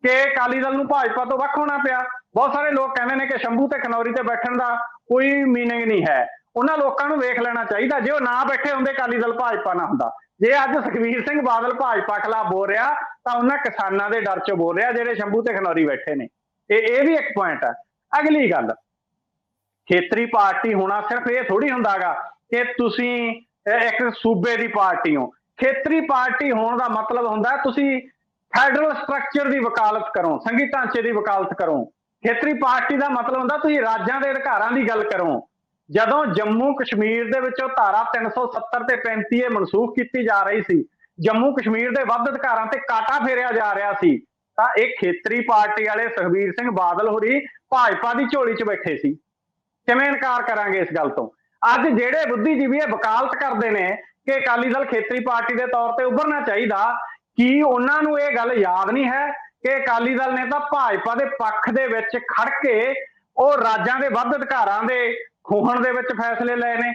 ਕਿ ਅਕਾਲੀ ਦਲ ਨੂੰ ਭਾਜਪਾ ਤੋਂ ਵੱਖ ਹੋਣਾ ਪਿਆ। ਬਹੁਤ ਸਾਰੇ ਲੋਕ ਕਹਿੰਦੇ ਨੇ ਕਿ ਸ਼ੰਭੂ ਤੇ ਖਨੌਰੀ ਤੇ ਬੈਠਣ ਦਾ ਕੋਈ ਮੀਨਿੰਗ ਨਹੀਂ ਹੈ। ਉਹਨਾਂ ਲੋਕਾਂ ਨੂੰ ਵੇਖ ਲੈਣਾ ਚਾਹੀਦਾ, ਜੇ ਉਹ ਨਾ ਬੈਠੇ ਹੁੰਦੇ ਅਕਾਲੀ ਦਲ ਭਾਜਪਾ ਨਾ ਹੁੰਦਾ। ਜੇ ਅੱਜ ਸੁਖਬੀਰ ਸਿੰਘ ਬਾਦਲ ਭਾਜਪਾ ਖਿਲਾਫ ਬੋਲ ਰਿਹਾ ਤਾਂ ਉਹਨਾਂ ਕਿਸਾਨਾਂ ਦੇ ਡਰ ਚੋਂ ਬੋਲ ਰਿਹਾ ਜਿਹੜੇ ਸ਼ੰਭੂ ਤੇ ਖਨੌਰੀ ਬੈਠੇ ਨੇ। ਇਹ ਵੀ ਇੱਕ ਪੁਆਇੰਟ ਹੈ। ਅਗਲੀ ਗੱਲ, ਖੇਤਰੀ ਪਾਰਟੀ ਹੋਣਾ ਸਿਰਫ ਇਹ ਥੋੜੀ ਹੁੰਦਾਗਾ ਕਿ ਤੁਸੀਂ ਇੱਕ ਸੂਬੇ ਦੀ ਪਾਰਟੀ ਹੋ। ਖੇਤਰੀ ਪਾਰਟੀ ਹੋਣ ਦਾ ਮਤਲਬ ਹੁੰਦਾ ਤੁਸੀਂ ਫੈਡਰਲ ਸਟਰਕਚਰ ਦੀ ਵਕਾਲਤ ਕਰੋ, ਸੰਘੀ ਢਾਂਚੇ ਦੀ ਵਕਾਲਤ ਕਰੋ। ਖੇਤਰੀ ਪਾਰਟੀ ਦਾ ਮਤਲਬ ਹੁੰਦਾ ਤੁਸੀਂ ਰਾਜਾਂ ਦੇ ਅਧਿਕਾਰਾਂ ਦੀ ਗੱਲ ਕਰੋ। ਜਦੋਂ ਜੰਮੂ ਕਸ਼ਮੀਰ ਦੇ ਵਿੱਚੋਂ ਧਾਰਾ 370 ਤੇ 35 ਇਹ ਮਨਸੂਖ ਕੀਤੀ ਜਾ ਰਹੀ ਸੀ, ਜੰਮੂ ਕਸ਼ਮੀਰ ਦੇ ਵੱਧ ਅਧਿਕਾਰਾਂ ਤੇ ਕਾਟਾ ਫੇਰਿਆ ਜਾ ਰਿਹਾ ਸੀ, ਤਾਂ ਇਹ ਖੇਤਰੀ ਪਾਰਟੀ ਵਾਲੇ ਸੁਖਬੀਰ ਸਿੰਘ ਬਾਦਲ ਹੋਰੀ ਭਾਜਪਾ ਦੀ ਝੋਲੀ 'ਚ ਬੈਠੇ ਸੀ। ਕਿਵੇਂ ਇਨਕਾਰ ਕਰਾਂਗੇ ਇਸ ਗੱਲ ਤੋਂ? ਅੱਜ ਜਿਹੜੇ ਬੁੱਧੀਜੀਵੀ ਇਹ ਵਕਾਲਤ ਕਰਦੇ ਨੇ ਕਿ ਅਕਾਲੀ ਦਲ ਖੇਤਰੀ ਪਾਰਟੀ ਦੇ ਤੌਰ ਤੇ ਉੱਭਰਨਾ ਚਾਹੀਦਾ, ਕੀ ਉਹਨਾਂ ਨੂੰ ਇਹ ਗੱਲ ਯਾਦ ਨਹੀਂ ਹੈ ਕਿ ਅਕਾਲੀ ਦਲ ਨੇ ਤਾਂ ਭਾਜਪਾ ਦੇ ਪੱਖ ਦੇ ਵਿੱਚ ਖੜ ਕੇ ਉਹ ਰਾਜਾਂ ਦੇ ਵੱਧ ਅਧਿਕਾਰਾਂ ਦੇ ਖੋਹਣ ਦੇ ਵਿੱਚ ਫੈਸਲੇ ਲਏ ਨੇ?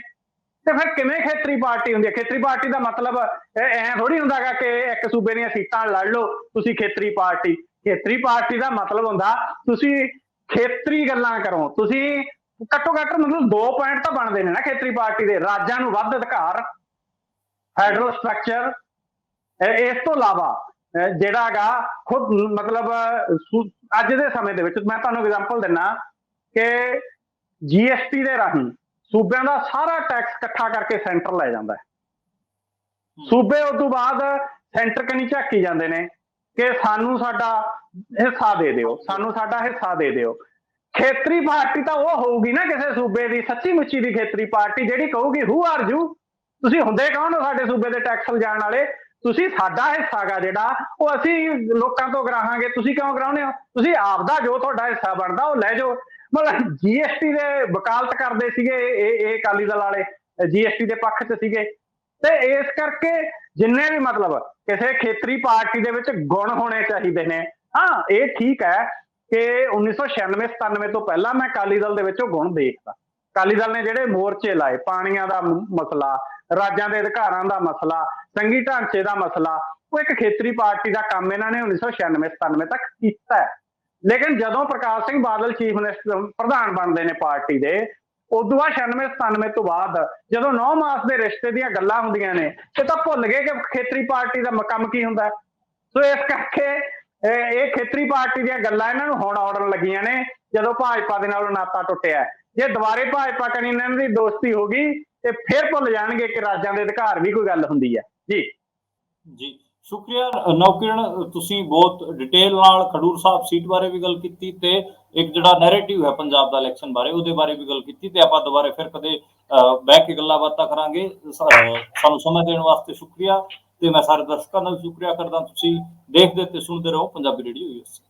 ਤੇ ਫਿਰ ਕਿਵੇਂ ਖੇਤਰੀ ਪਾਰਟੀ ਹੁੰਦੀ ਹੈ? ਖੇਤਰੀ ਪਾਰਟੀ ਦਾ ਮਤਲਬ ਐ ਥੋੜੀ ਹੁੰਦਾਗਾ ਕਿ ਇੱਕ ਸੂਬੇ ਦੀਆਂ ਸੀਟਾਂ ਲੜ ਲਓ ਤੁਸੀਂ ਖੇਤਰੀ ਪਾਰਟੀ। ਖੇਤਰੀ ਪਾਰਟੀ ਦਾ ਮਤਲਬ ਹੁੰਦਾ ਤੁਸੀਂ ਖੇਤਰੀ ਗੱਲਾਂ ਕਰੋ। ਤੁਸੀਂ ਘੱਟੋ ਘੱਟ ਮਤਲਬ 2 ਪੁਆਇੰਟ ਤਾਂ ਬਣਦੇ ਨੇ ਨਾ ਖੇਤਰੀ ਪਾਰਟੀ ਦੇ, ਰਾਜਾਂ ਨੂੰ ਵੱਧ ਅਧਿਕਾਰ, ਫੈਡਰਲ ਸਟਰਕਚਰ। ਇਸ ਤੋਂ ਇਲਾਵਾ ਜਿਹੜਾ ਹੈਗਾ ਖੁਦ ਮਤਲਬ ਅੱਜ ਦੇ ਸਮੇਂ ਦੇ ਵਿੱਚ ਮੈਂ ਤੁਹਾਨੂੰ ਐਗਜ਼ਾਮਪਲ ਦਿੰਦਾ ਕਿ GST ਦੇ ਰਾਹੀਂ ਸੂਬਿਆਂ ਦਾ ਸਾਰਾ ਟੈਕਸ ਇਕੱਠਾ ਕਰਕੇ ਸੈਂਟਰ ਲੈ ਜਾਂਦਾ ਹੈ। ਸੂਬੇ ਉਸ ਤੋਂ ਬਾਅਦ ਸੈਂਟਰ ਕਨੀ ਝਾਕੀ ਜਾਂਦੇ ਨੇ ਕਿ ਸਾਨੂੰ ਸਾਡਾ ਹਿੱਸਾ ਦੇ ਦਿਓ, ਸਾਨੂੰ ਸਾਡਾ ਹਿੱਸਾ ਦੇ ਦਿਓ। ਖੇਤਰੀ ਪਾਰਟੀ ਤਾਂ ਉਹ ਹੋਊਗੀ ਨਾ ਕਿਸੇ ਸੂਬੇ ਦੀ ਸੱਚੀ ਮੁੱਚੀ ਦੀ ਖੇਤਰੀ ਪਾਰਟੀ ਜਿਹੜੀ ਕਹੂਗੀ ਹੂ ਆਰ ਯੂ, ਤੁਸੀਂ ਹੁੰਦੇ ਕੌਣ ਹੋ ਸਾਡੇ ਸੂਬੇ ਦੇ ਟੈਕਸ ਲਿਜਾਣ ਵਾਲੇ? ਤੁਸੀਂ ਸਾਡਾ ਹਿੱਸਾ ਗਾ ਜਿਹੜਾ ਉਹ ਅਸੀਂ ਲੋਕਾਂ ਤੋਂ ਗਰਾਹਾਂਗੇ, ਤੁਸੀਂ ਕਿਉਂ ਗਰਾਉਂਦੇ ਹੋ? ਤੁਸੀਂ ਆਪਦਾ ਜੋ ਤੁਹਾਡਾ ਹਿੱਸਾ ਬਣਦਾ ਉਹ ਲੈ ਜਾਓ। ਮਤਲਬ GST ਦੇ ਵਕਾਲਤ ਕਰਦੇ ਸੀਗੇ ਇਹ ਅਕਾਲੀ ਦਲ ਵਾਲੇ, GST ਦੇ ਪੱਖ 'ਚ ਸੀਗੇ। ਤੇ ਇਸ ਕਰਕੇ ਜਿੰਨੇ ਵੀ ਮਤਲਬ ਕਿਸੇ ਖੇਤਰੀ ਪਾਰਟੀ ਦੇ ਵਿੱਚ ਗੁਣ ਹੋਣੇ ਚਾਹੀਦੇ ਨੇ। ਹਾਂ, ਇਹ ਠੀਕ ਹੈ ਕਿ 1996-97 ਤੋਂ ਪਹਿਲਾਂ ਮੈਂ ਅਕਾਲੀ ਦਲ ਦੇ ਵਿੱਚ ਉਹ ਗੁਣ ਦੇਖਦਾ। ਅਕਾਲੀ ਦਲ ਨੇ ਜਿਹੜੇ ਮੋਰਚੇ ਲਾਏ, ਪਾਣੀਆਂ ਦਾ ਮਸਲਾ, ਰਾਜਾਂ ਦੇ ਅਧਿਕਾਰਾਂ ਦਾ ਮਸਲਾ, ਸੰਘੀ ਢਾਂਚੇ ਦਾ ਮਸਲਾ, ਉਹ ਇੱਕ ਖੇਤਰੀ ਪਾਰਟੀ ਦਾ ਕੰਮ ਇਹਨਾਂ ਨੇ 1996-97 ਤੱਕ ਕੀਤਾ। ਲੇਕਿਨ ਜਦੋਂ ਪ੍ਰਕਾਸ਼ ਸਿੰਘ ਬਾਦਲ ਚੀਫ ਮਿਨਿਸਟਰ ਪ੍ਰਧਾਨ ਬਣਦੇ ਨੇ ਪਾਰਟੀ ਦੇ, ਉਦੋਂ ਬਾਅਦ 96-97 ਤੋਂ ਬਾਅਦ ਜਦੋਂ 9 ਮਾਸ ਦੇ ਰਿਸ਼ਤੇ ਦੀਆਂ ਗੱਲਾਂ ਹੁੰਦੀਆਂ ਨੇ, ਇਹ ਤਾਂ ਭੁੱਲ ਗਏ ਕਿ ਖੇਤਰੀ ਪਾਰਟੀ ਦਾ ਕੰਮ ਕੀ ਹੁੰਦਾ। ਸੋ ਇਸ ਕਰਕੇ ਇਹ ਖੇਤਰੀ ਪਾਰਟੀ ਦੀਆਂ ਗੱਲਾਂ ਇਹਨਾਂ ਨੂੰ ਹੁਣ ਆਉਣ ਲੱਗੀਆਂ ਨੇ ਜਦੋਂ ਭਾਜਪਾ ਦੇ ਨਾਲ ਨਾਤਾ ਟੁੱਟਿਆ। ਜੇ ਦੁਬਾਰੇ ਭਾਜਪਾ ਕਨੀ ਇਹਨਾਂ ਦੀ ਦੋਸਤੀ ਹੋ ਗਈ ਤੇ ਫਿਰ ਭੁੱਲ ਜਾਣਗੇ ਕਿ ਰਾਜਾਂ ਦੇ ਅਧਿਕਾਰ ਵੀ ਕੋਈ ਗੱਲ ਹੁੰਦੀ ਹੈ। ਜੀ ਜੀ, ਸ਼ੁਕਰੀਆ ਨਵਕਿਰਨ, ਤੁਸੀਂ ਬਹੁਤ ਡਿਟੇਲ ਨਾਲ ਖਡੂਰ ਸਾਹਿਬ ਸੀਟ ਬਾਰੇ ਵੀ ਗੱਲ ਕੀਤੀ ਤੇ ਇੱਕ ਜਿਹੜਾ ਨੈਰੇਟਿਵ ਹੈ ਪੰਜਾਬ ਦਾ ਇਲੈਕਸ਼ਨ ਬਾਰੇ ਉਹਦੇ ਬਾਰੇ ਵੀ ਗੱਲ ਕੀਤੀ। ਤੇ ਆਪਾਂ ਦੁਬਾਰੇ ਫਿਰ ਕਦੇ ਬਹਿ ਕੇ ਗੱਲਾਂ ਬਾਤਾਂ ਕਰਾਂਗੇ। ਸਾਨੂੰ ਸਮਾਂ ਦੇਣ ਵਾਸਤੇ ਸ਼ੁਕਰੀਆ ਤੇ ਮੈਂ ਸਾਰੇ ਦਰਸ਼ਕਾਂ ਦਾ ਵੀ ਸ਼ੁਕਰੀਆ ਕਰਦਾ। ਤੁਸੀਂ ਦੇਖਦੇ ਤੇ ਸੁਣਦੇ ਰਹੋ ਪੰਜਾਬੀ ਰੇਡੀਓ USA।